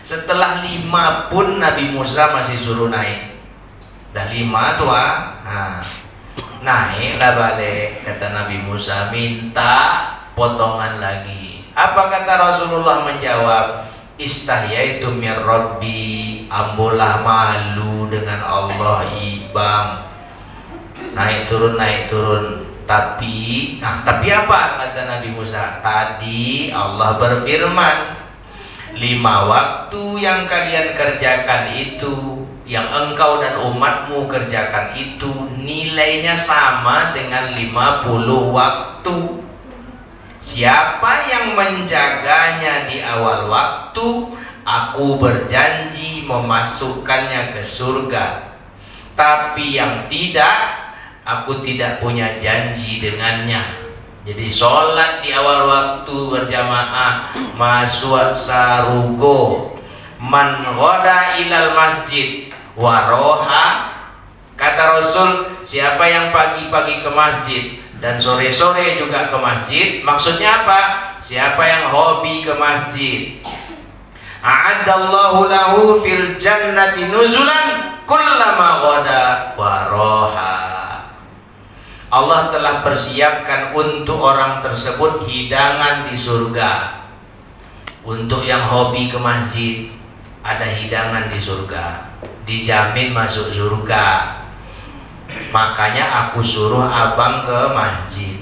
Setelah 5 pun Nabi Musa masih suruh naik. Dah 5 tuh naiklah balik. Kata Nabi Musa, minta potongan lagi. Apa kata Rasulullah menjawab? Istahyaitu mir Rabbi, ambolah malu dengan Allah ibang. Naik turun. Tapi apa kata Nabi Musa? Tadi Allah berfirman, 5 waktu yang kalian kerjakan itu, yang engkau dan umatmu kerjakan itu, nilainya sama dengan 50 waktu. Siapa yang menjaganya di awal waktu, aku berjanji memasukkannya ke surga. Tapi yang tidak, aku tidak punya janji dengannya. Jadi sholat di awal waktu berjamaah, masuk sarugo, man ghoda ilal masjid waroha, kata Rasul, siapa yang pagi-pagi ke masjid dan sore-sore juga ke masjid, maksudnya apa? Siapa yang hobi ke masjid, a'addallahu lahu fil jannati nuzulan kullama ghoda waroha. Allah telah persiapkan untuk orang tersebut hidangan di surga. Untuk yang hobi ke masjid, ada hidangan di surga, dijamin masuk surga. Makanya aku suruh abang ke masjid,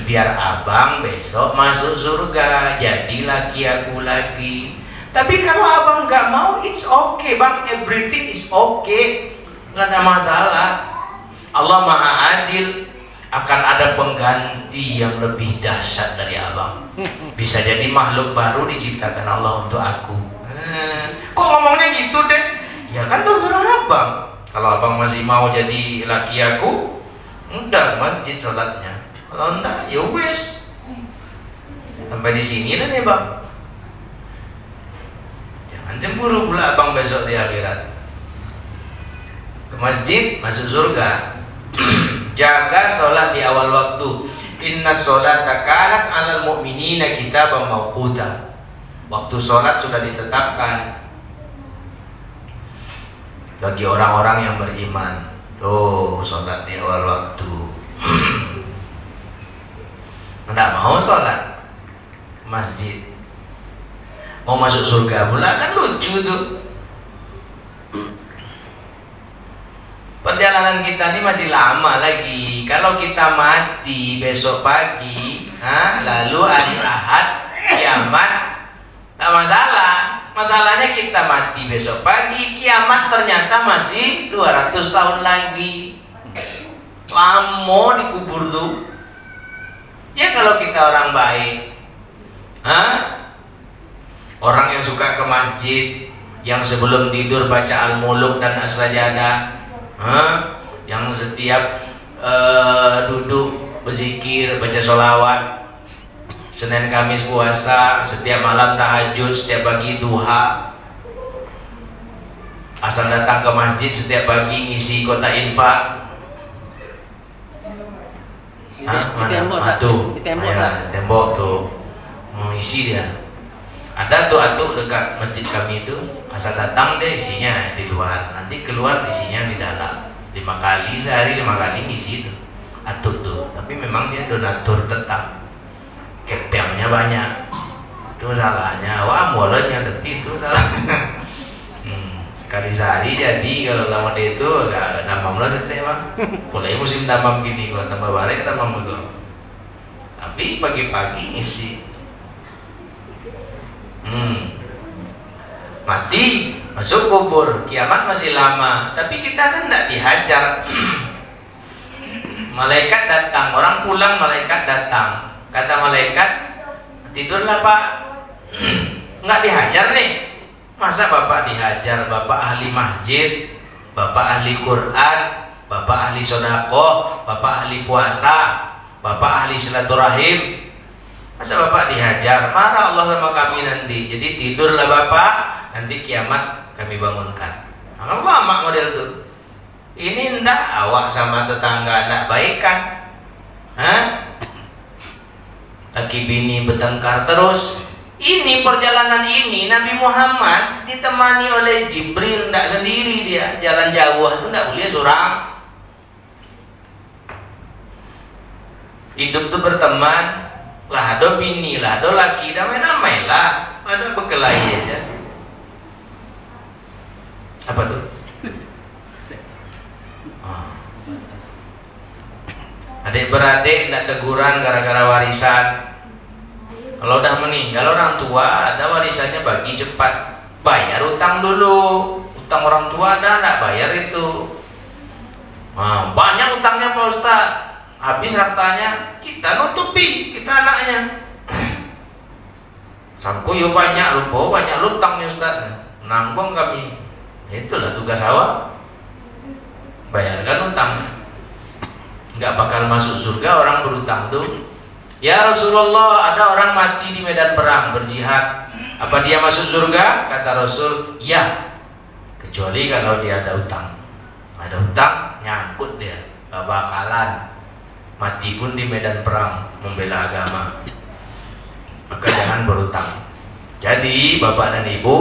biar abang besok masuk surga, jadi laki aku lagi. Tapi kalau abang nggak mau, it's okay bang, everything is okay, nggak ada masalah. Allah Maha Adil, akan ada pengganti yang lebih dahsyat dari abang. Bisa jadi makhluk baru diciptakan Allah untuk aku. Kok ngomongnya gitu deh? Ya kan terserah abang. Kalau abang masih mau jadi laki aku, udah masjid sholatnya. Kalau enggak, ya wes. Sampai di sini lah nih bang. Jangan cemburu pula abang besok di akhirat. Ke masjid, masuk surga. Jaga sholat di awal waktu. Inna sholata kanat 'alal mu'minina kitaban mawquta. Waktu sholat sudah ditetapkan bagi orang-orang yang beriman. Tuh, sholat di awal waktu. Nggak mau sholat masjid, mau masuk surga pula, kan lucu tuh. Perjalanan kita ini masih lama lagi. Kalau kita mati besok pagi, lalu hari Ahad, kiamat, tak masalah. Masalahnya kita mati besok pagi, kiamat ternyata masih 200 tahun lagi. Lama dikubur tuh. Ya kalau kita orang baik, orang yang suka ke masjid, yang sebelum tidur baca Al-Muluk dan As-Sajadah, yang setiap duduk berzikir, baca sholawat, Senin Kamis puasa, setiap malam tahajud, setiap pagi duha, asal datang ke masjid setiap pagi ngisi kota infak. Di tembok tuh mengisi dia. Ada tuh atuk dekat masjid kami itu, asal datang deh isinya di luar, nanti keluar isinya di dalam. 5 kali sehari, 5 kali ngisi itu atuk tuh. Tapi memang dia donatur tetap, kepengnya banyak. Itu salahnya. Wah mulutnya tapi itu salahnya. Sekali sehari jadi kalau lama dia itu agak damam lah teteh bang. Mulai musim damam gini gua tambah balik damam gua. Tapi pagi-pagi ngisi. Mati, masuk kubur, kiamat masih lama. Tapi kita kan tidak dihajar. Malaikat datang, orang pulang malaikat datang. Kata malaikat, tidurlah pak. Nggak dihajar nih. Masa bapak dihajar? Bapak ahli masjid, bapak ahli Quran, bapak ahli sodako, bapak ahli puasa, bapak ahli silaturahim. Masa bapak dihajar? Marah Allah sama kami nanti. Jadi tidurlah bapak, nanti kiamat kami bangunkan. Nah, lama model tuh. Ini ndak awak sama tetangga ndak baikan. Laki bini bertengkar terus. Ini perjalanan ini Nabi Muhammad ditemani oleh Jibril, ndak sendiri dia. Jalan jauh itu ndak boleh seorang. Hidup tuh berteman. Lah ada bini lah, ada laki, damai-damai lah. Masa berkelahi aja. Apa tuh? Adik beradik tidak teguran gara-gara warisan. Kalau udah meninggal orang tua, ada warisannya bagi cepat. Bayar utang dulu. Utang orang tua ada, tidak bayar itu. Banyak utangnya Pak Ustaz. Habis hartanya, kita nutupi, kita anaknya. Sangku yo banyak, lupa banyak utangnya Ustaz. Nanggung kami. Itulah tugas awak. Bayarkan utangnya. Nggak bakal masuk surga orang berutang tuh. Ya Rasulullah, ada orang mati di medan perang berjihad, apa dia masuk surga? Kata Rasul, ya, kecuali kalau dia ada utang. Ada utang, nyangkut dia, gak bakalan mati pun di medan perang membela agama. Maka jangan berutang. Jadi Bapak dan Ibu,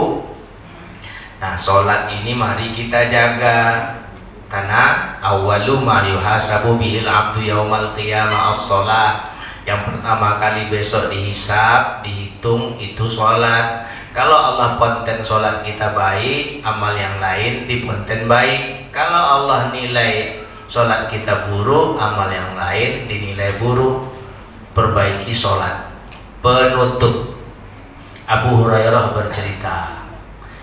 nah sholat ini mari kita jaga, karena awwalu ma yuhasabu bihil abdu yaumal qiyamah as-sholat. Yang pertama kali besok dihisab, dihitung itu sholat. Kalau Allah konten sholat kita baik, amal yang lain diponten baik. Kalau Allah nilai sholat kita buruk, amal yang lain dinilai buruk. Perbaiki sholat. Penutup, Abu Hurairah bercerita,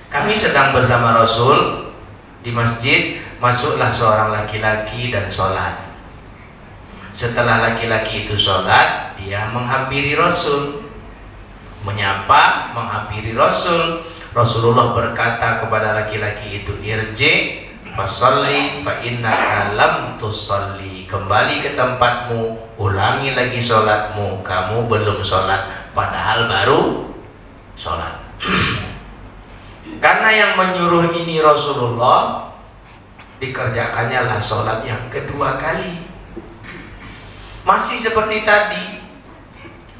kami sedang bersama Rasul di masjid, masuklah seorang laki-laki dan sholat. Setelah laki-laki itu sholat, dia menghampiri Rasul, menyapa, menghampiri Rasul. Rasulullah berkata kepada laki-laki itu, irji fasalli fa innaka lam tusalli. Kembali ke tempatmu, ulangi lagi sholatmu, kamu belum sholat, padahal baru sholat. Karena yang menyuruh ini Rasulullah, dikerjakannya lah sholat yang kedua kali. Masih seperti tadi,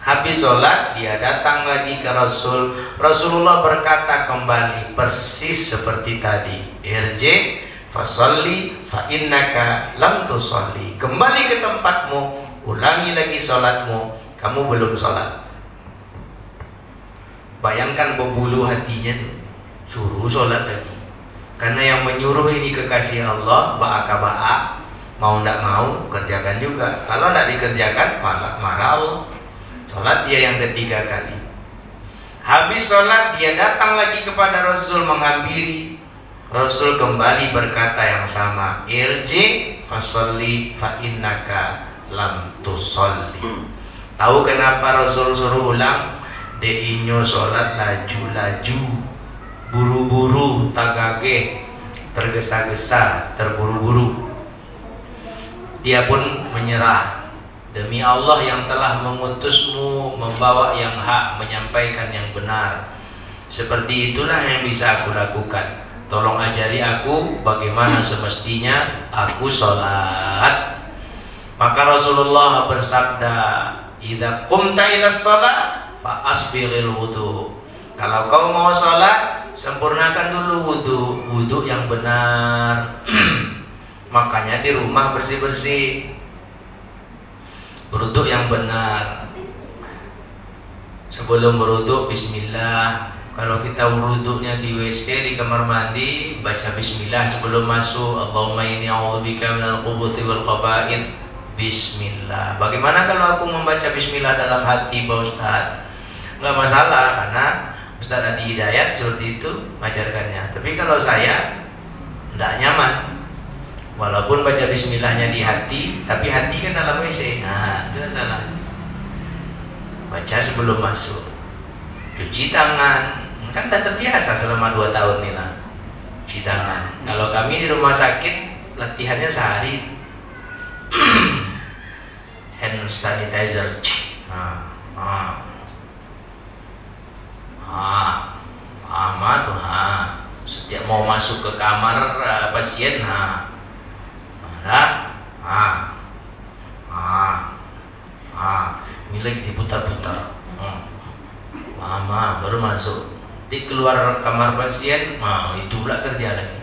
habis sholat dia datang lagi ke Rasul. Rasulullah berkata kembali persis seperti tadi, irji fasalli fa innaka lam tusalli. Kembali ke tempatmu, ulangi lagi sholatmu, kamu belum sholat. Bayangkan berbulu hatinya tuh, suruh sholat lagi. Karena yang menyuruh ini kekasih Allah, ba'a mau ndak mau kerjakan juga. Kalau ndak dikerjakan marah Allah. Sholat dia yang ketiga kali. Habis sholat dia datang lagi kepada Rasul menghampiri. Rasul kembali berkata yang sama, irji fasalli fa innaka lam tusalli. Tahu kenapa Rasul suruh ulang? Deinyo sholat laju-laju, buru-buru, tagage, tergesa-gesa, terburu-buru. Dia pun menyerah. Demi Allah yang telah mengutusmu, membawa yang hak, menyampaikan yang benar. Seperti itulah yang bisa aku lakukan. Tolong ajari aku bagaimana semestinya aku sholat. Maka Rasulullah bersabda, idza qumta ila sholat fa asbiril wudu. Kalau kau mau sholat, sempurnakan dulu wudu, wudu yang benar. Makanya di rumah bersih-bersih, berwudu yang benar. Sebelum berwudu bismillah. Kalau kita wudunya di WC, di kamar mandi, baca bismillah sebelum masuk. Allahumma inni a'udzubika minal khubuthi wal khaba'ith. Bismillah. Bagaimana kalau aku membaca bismillah dalam hati, Pak Ustaz? Enggak masalah, karena Ustaz Adi Hidayat seperti itu mengajarkannya. Tapi kalau saya enggak nyaman, walaupun baca bismillahnya di hati, tapi hati kan dalam WC. Nah, itu salah. Baca sebelum masuk, cuci tangan, kan udah terbiasa selama 2 tahun nih lah cuci tangan. Kalau kami di rumah sakit latihannya sehari. Hand sanitizer. Tuh, setiap mau masuk ke kamar pasien, ini lagi diputar-putar. Mama baru masuk, nanti keluar kamar pasien, itu pula kerja lagi.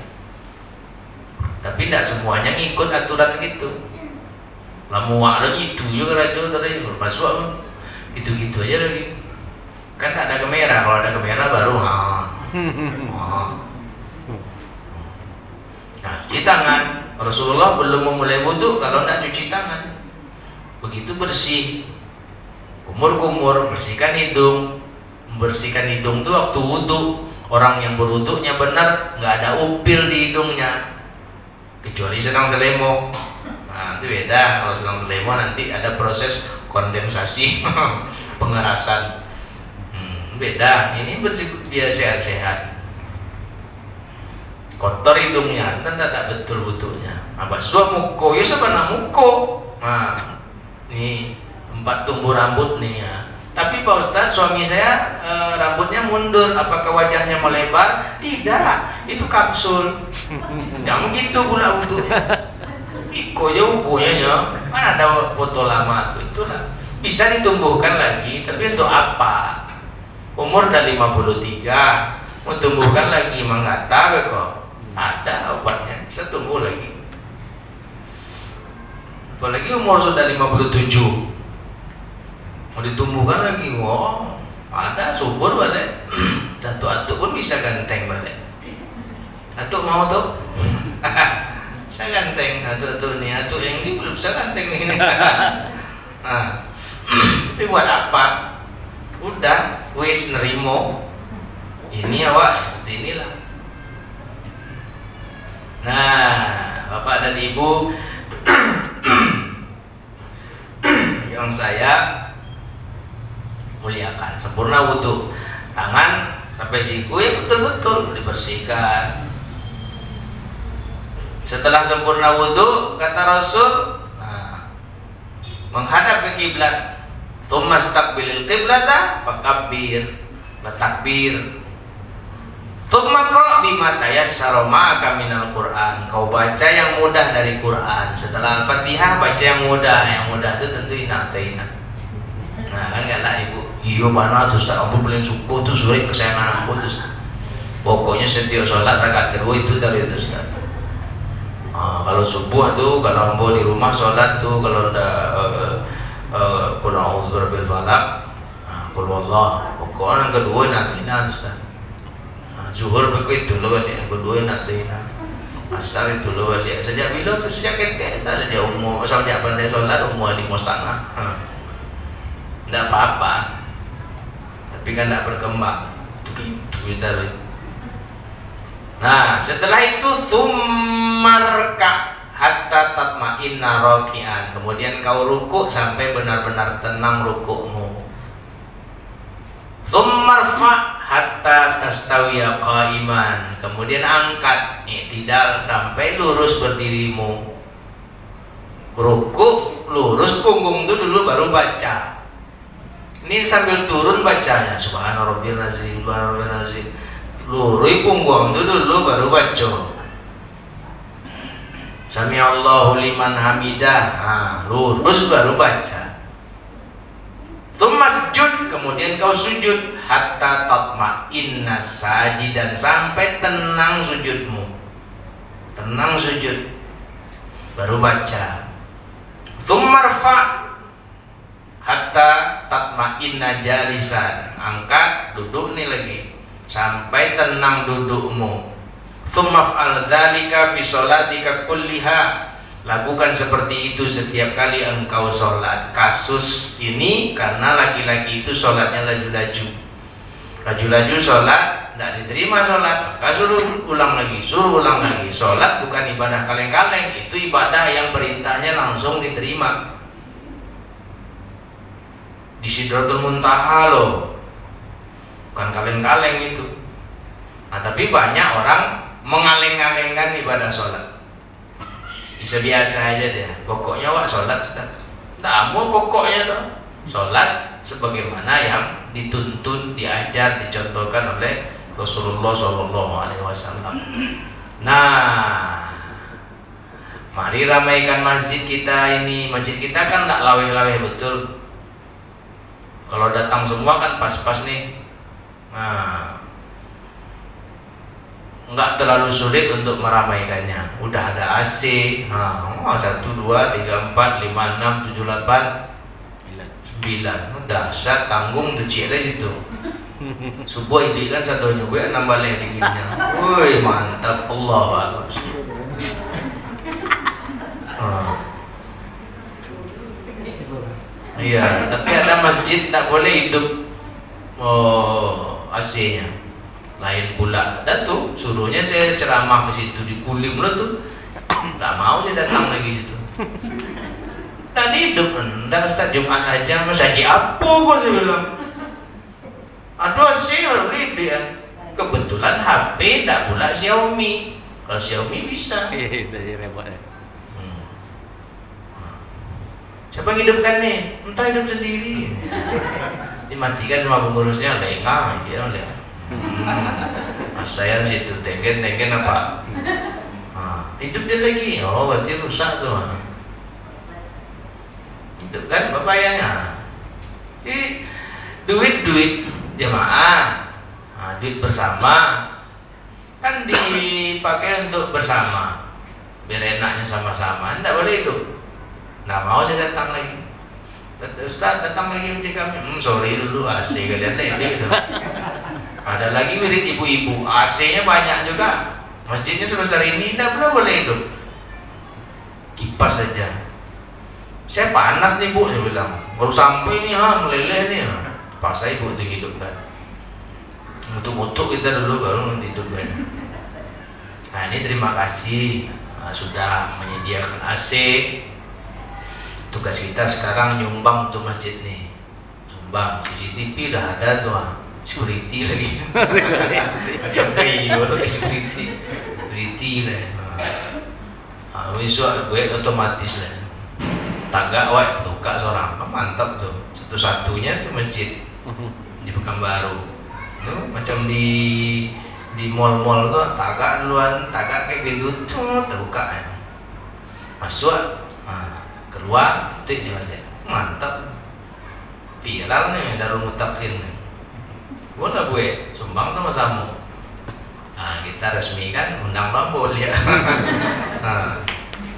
Tapi tidak semuanya ngikut aturan gitu. Muak lagi itu juga rajo tadi masuk gitu-gitu aja lagi. Kan tak ada kamera, kalau ada kamera baru Nah, cuci tangan. Rasulullah belum memulai wudu kalau tidak cuci tangan. Begitu bersih, kumur-kumur, bersihkan hidung. Membersihkan hidung itu waktu wudu. Orang yang berwudunya benar, nggak ada upil di hidungnya, kecuali sedang selemok. Nah, itu beda. Kalau sedang selemok nanti ada proses kondensasi, pengerasan. Beda. Ini bersih, biar sehat-sehat. Kotor hidungnya, dan tidak betul wudunya. Apa suap muko? Ya siapa nak muko? Nah, nih 4 tumbuh rambut nih ya. Tapi Pak Ustadz, suami saya rambutnya mundur, apakah wajahnya melebar? Tidak, itu kapsul. Jangan gitu pula wudu. Iko ya ukunya ya. Mana ada foto lama tuh, itulah. Bisa ditumbuhkan lagi, tapi untuk apa? Umur udah 53, mau tumbuhkan lagi mengata kok. Ada obatnya, bisa tumbuh lagi. Apalagi umur sudah 57. Mau ditumbuhkan lagi, wow, ada subur balik. Datuk-datuk pun bisa ganteng balik. Datuk mau tuh? Saya ganteng, datuk nih, datuk yang ini belum bisa ganteng nih. Nah, tapi buat apa? Udah, wis nerimo. Ini awak, seperti inilah. Nah, Bapak dan Ibu, yang saya muliakan, sempurna wudu, tangan sampai siku ya betul-betul dibersihkan. Setelah sempurna wudu, kata Rasul, menghadap ke kiblat, tsumma istaqbilil qiblata fakabbir, bertakbir, tsumma qra' bima tayassara ma'aka minal Qur'an, kau baca yang mudah dari Quran. Setelah Al-Fatihah baca yang mudah itu tentu inna. Nah kan nggak lah ibu, iya mana tuh Ustaz, ambo paling suka tuh surat kesayangan ambo tuh Ustaz. Pokoknya setiap sholat rakaat kedua itu dari itu Ustaz. Kalau subuh tuh, kalau ambo di rumah sholat tuh, kalau udah qul a'udzu birabbil falaq, qul wallah, pokoknya yang kedua natina Ustaz. Zuhur begitu loh balik, yang kedua natina. Asar itu loh balik. Sejak bila tuh, sejak ketek, tak sejak umur, sejak pandai sholat umur 5,5. Tidak apa-apa, tapi kan tidak berkembang. Itu. Nah, setelah itu summarka hatta tatma'inna raki'an. Kemudian kau rukuk sampai benar-benar tenang rukukmu. Summarfa hatta tastawiya qa'iman. Kemudian angkat i'tidal sampai lurus berdirimu. Rukuk lurus punggung itu dulu baru baca. Ini sambil turun bacanya subhana rabbiyal azim, subhana rabbiyal azim. Lurus punggung itu dulu baru baca. Sami Allahu liman hamidah. Lurus baru baca. Tsumma sujud, kemudian kau sujud hatta tatma'inna sajidan, sampai tenang sujudmu. Tenang sujud baru baca. Tsumma rfa hatta tatma'inna jalisan, angkat duduk nih lagi sampai tenang dudukmu. Tsumma fa'al dzalika fi sholatika kulliha, lakukan seperti itu setiap kali engkau sholat. Kasus ini karena laki-laki itu sholatnya laju-laju sholat, tidak diterima sholat, maka suruh ulang lagi. Sholat bukan ibadah kaleng-kaleng, itu ibadah yang perintahnya langsung diterima. Di Sidratul Muntaha loh, bukan kaleng-kaleng itu. Nah, tapi banyak orang mengaleng-alengkan ibadah sholat. Bisa biasa aja deh, pokoknya wak sholat Ustaz. Tak mau pokoknya dong, sholat sebagaimana yang dituntun, diajar, dicontohkan oleh Rasulullah SAW. Nah, mari ramaikan masjid kita ini. Masjid kita kan tak laweh-laweh betul. Kalau datang semua kan pas-pas nih. Nah, nggak terlalu sulit untuk meramaikannya. Udah ada AC. 1, 2, 3, 4, 5, 6, 7, 8, 9. Dahsyat, tanggung tuh cile situ. Subuh ini kan satu juga nambah leh dinginnya. Woi mantap, Allah bagus. Iya, tapi ada masjid tak boleh hidup AC-nya. Lain pula. Dan tuh suruhnya saya ceramah ke situ di Kulim lo tuh. Tak mau saya datang lagi situ. Dan hidup enggak Ustaz, Jumat aja mas haji apa kok saya bilang. Aduh sih beli dia. Kebetulan HP tak pula Xiaomi. Kalau Xiaomi bisa. Iya, repot ya. Siapa yang hidupkan nih? Entah, hidup sendiri. Dimatikan sama pengurusnya, lengah dia oleh. Mas saya situ tenggen apa? Hidup dia lagi. Oh, berarti rusak tuh. Hidup kan bapaknya. Jadi duit jemaah, duit bersama kan dipakai untuk bersama, biar enaknya sama-sama. Tidak boleh hidup. Nggak mau saya datang lagi. Ustaz datang lagi untuk kami. Sorry dulu, AC kalian deh. Ada lagi wirid ibu-ibu, AC-nya banyak juga. Masjidnya sebesar ini, tidak boleh hidup. Kipas saja. Saya panas nih bu, saya bilang. Baru sampai nih, meleleh nih. Paksa ibu untuk hidupkan. Mutuk-mutuk kita dulu baru hidupkan. Nah ini terima kasih sudah menyediakan AC. Tugas kita sekarang nyumbang untuk masjid nih. Sumbang, CCTV udah ada tuh. Security lagi. Macam kayak gitu security lah. Visual gue otomatis lah. Tagak wak tukar seorang. Mantap tuh. Satu-satunya tuh masjid di Pekanbaru. Tuh macam di mall-mall tuh tagak duluan, tagak kayak pintu tuh terbuka ya. Masuk keluar titik dia. Mantap. Viral nih Darul Mutakin nih. Boleh gue sumbang sama-sama. Nah, kita resmikan undang nombor ya.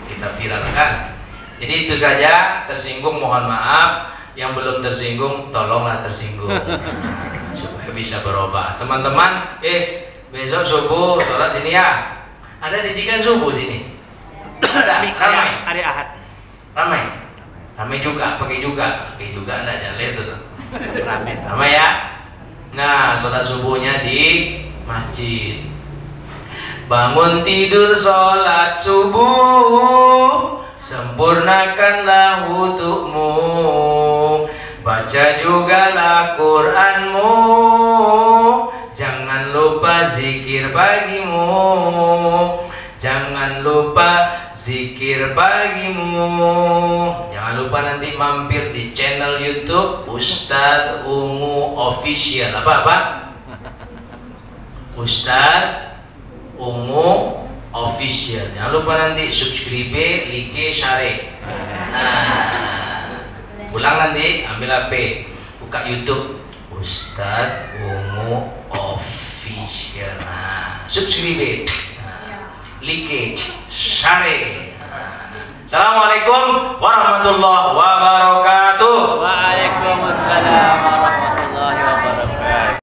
Kita viralkan. Jadi itu saja, tersinggung mohon maaf, yang belum tersinggung tolonglah tersinggung. Supaya bisa berubah. Teman-teman, besok subuh sholat sini ya. Ada didikan subuh sini. Ada, ramai. Hari Ahad. Ramai juga, pakai juga enggak jalan itu tuh. Ramai ya. Nah, sholat subuhnya di masjid. Bangun tidur sholat subuh, sempurnakanlah wudukmu, baca jugalah Qur'anmu, jangan lupa zikir pagimu, jangan lupa zikir pagimu. Jangan lupa nanti mampir di channel YouTube Ustadz Ungu Official. Apa? Ustadz Ungu Official. Jangan lupa nanti subscribe, like, share. Pulang nanti ambil HP, buka YouTube Ustadz Ungu Official. Subscribe, like, share. Assalamualaikum warahmatullahi wabarakatuh. Waalaikumsalam.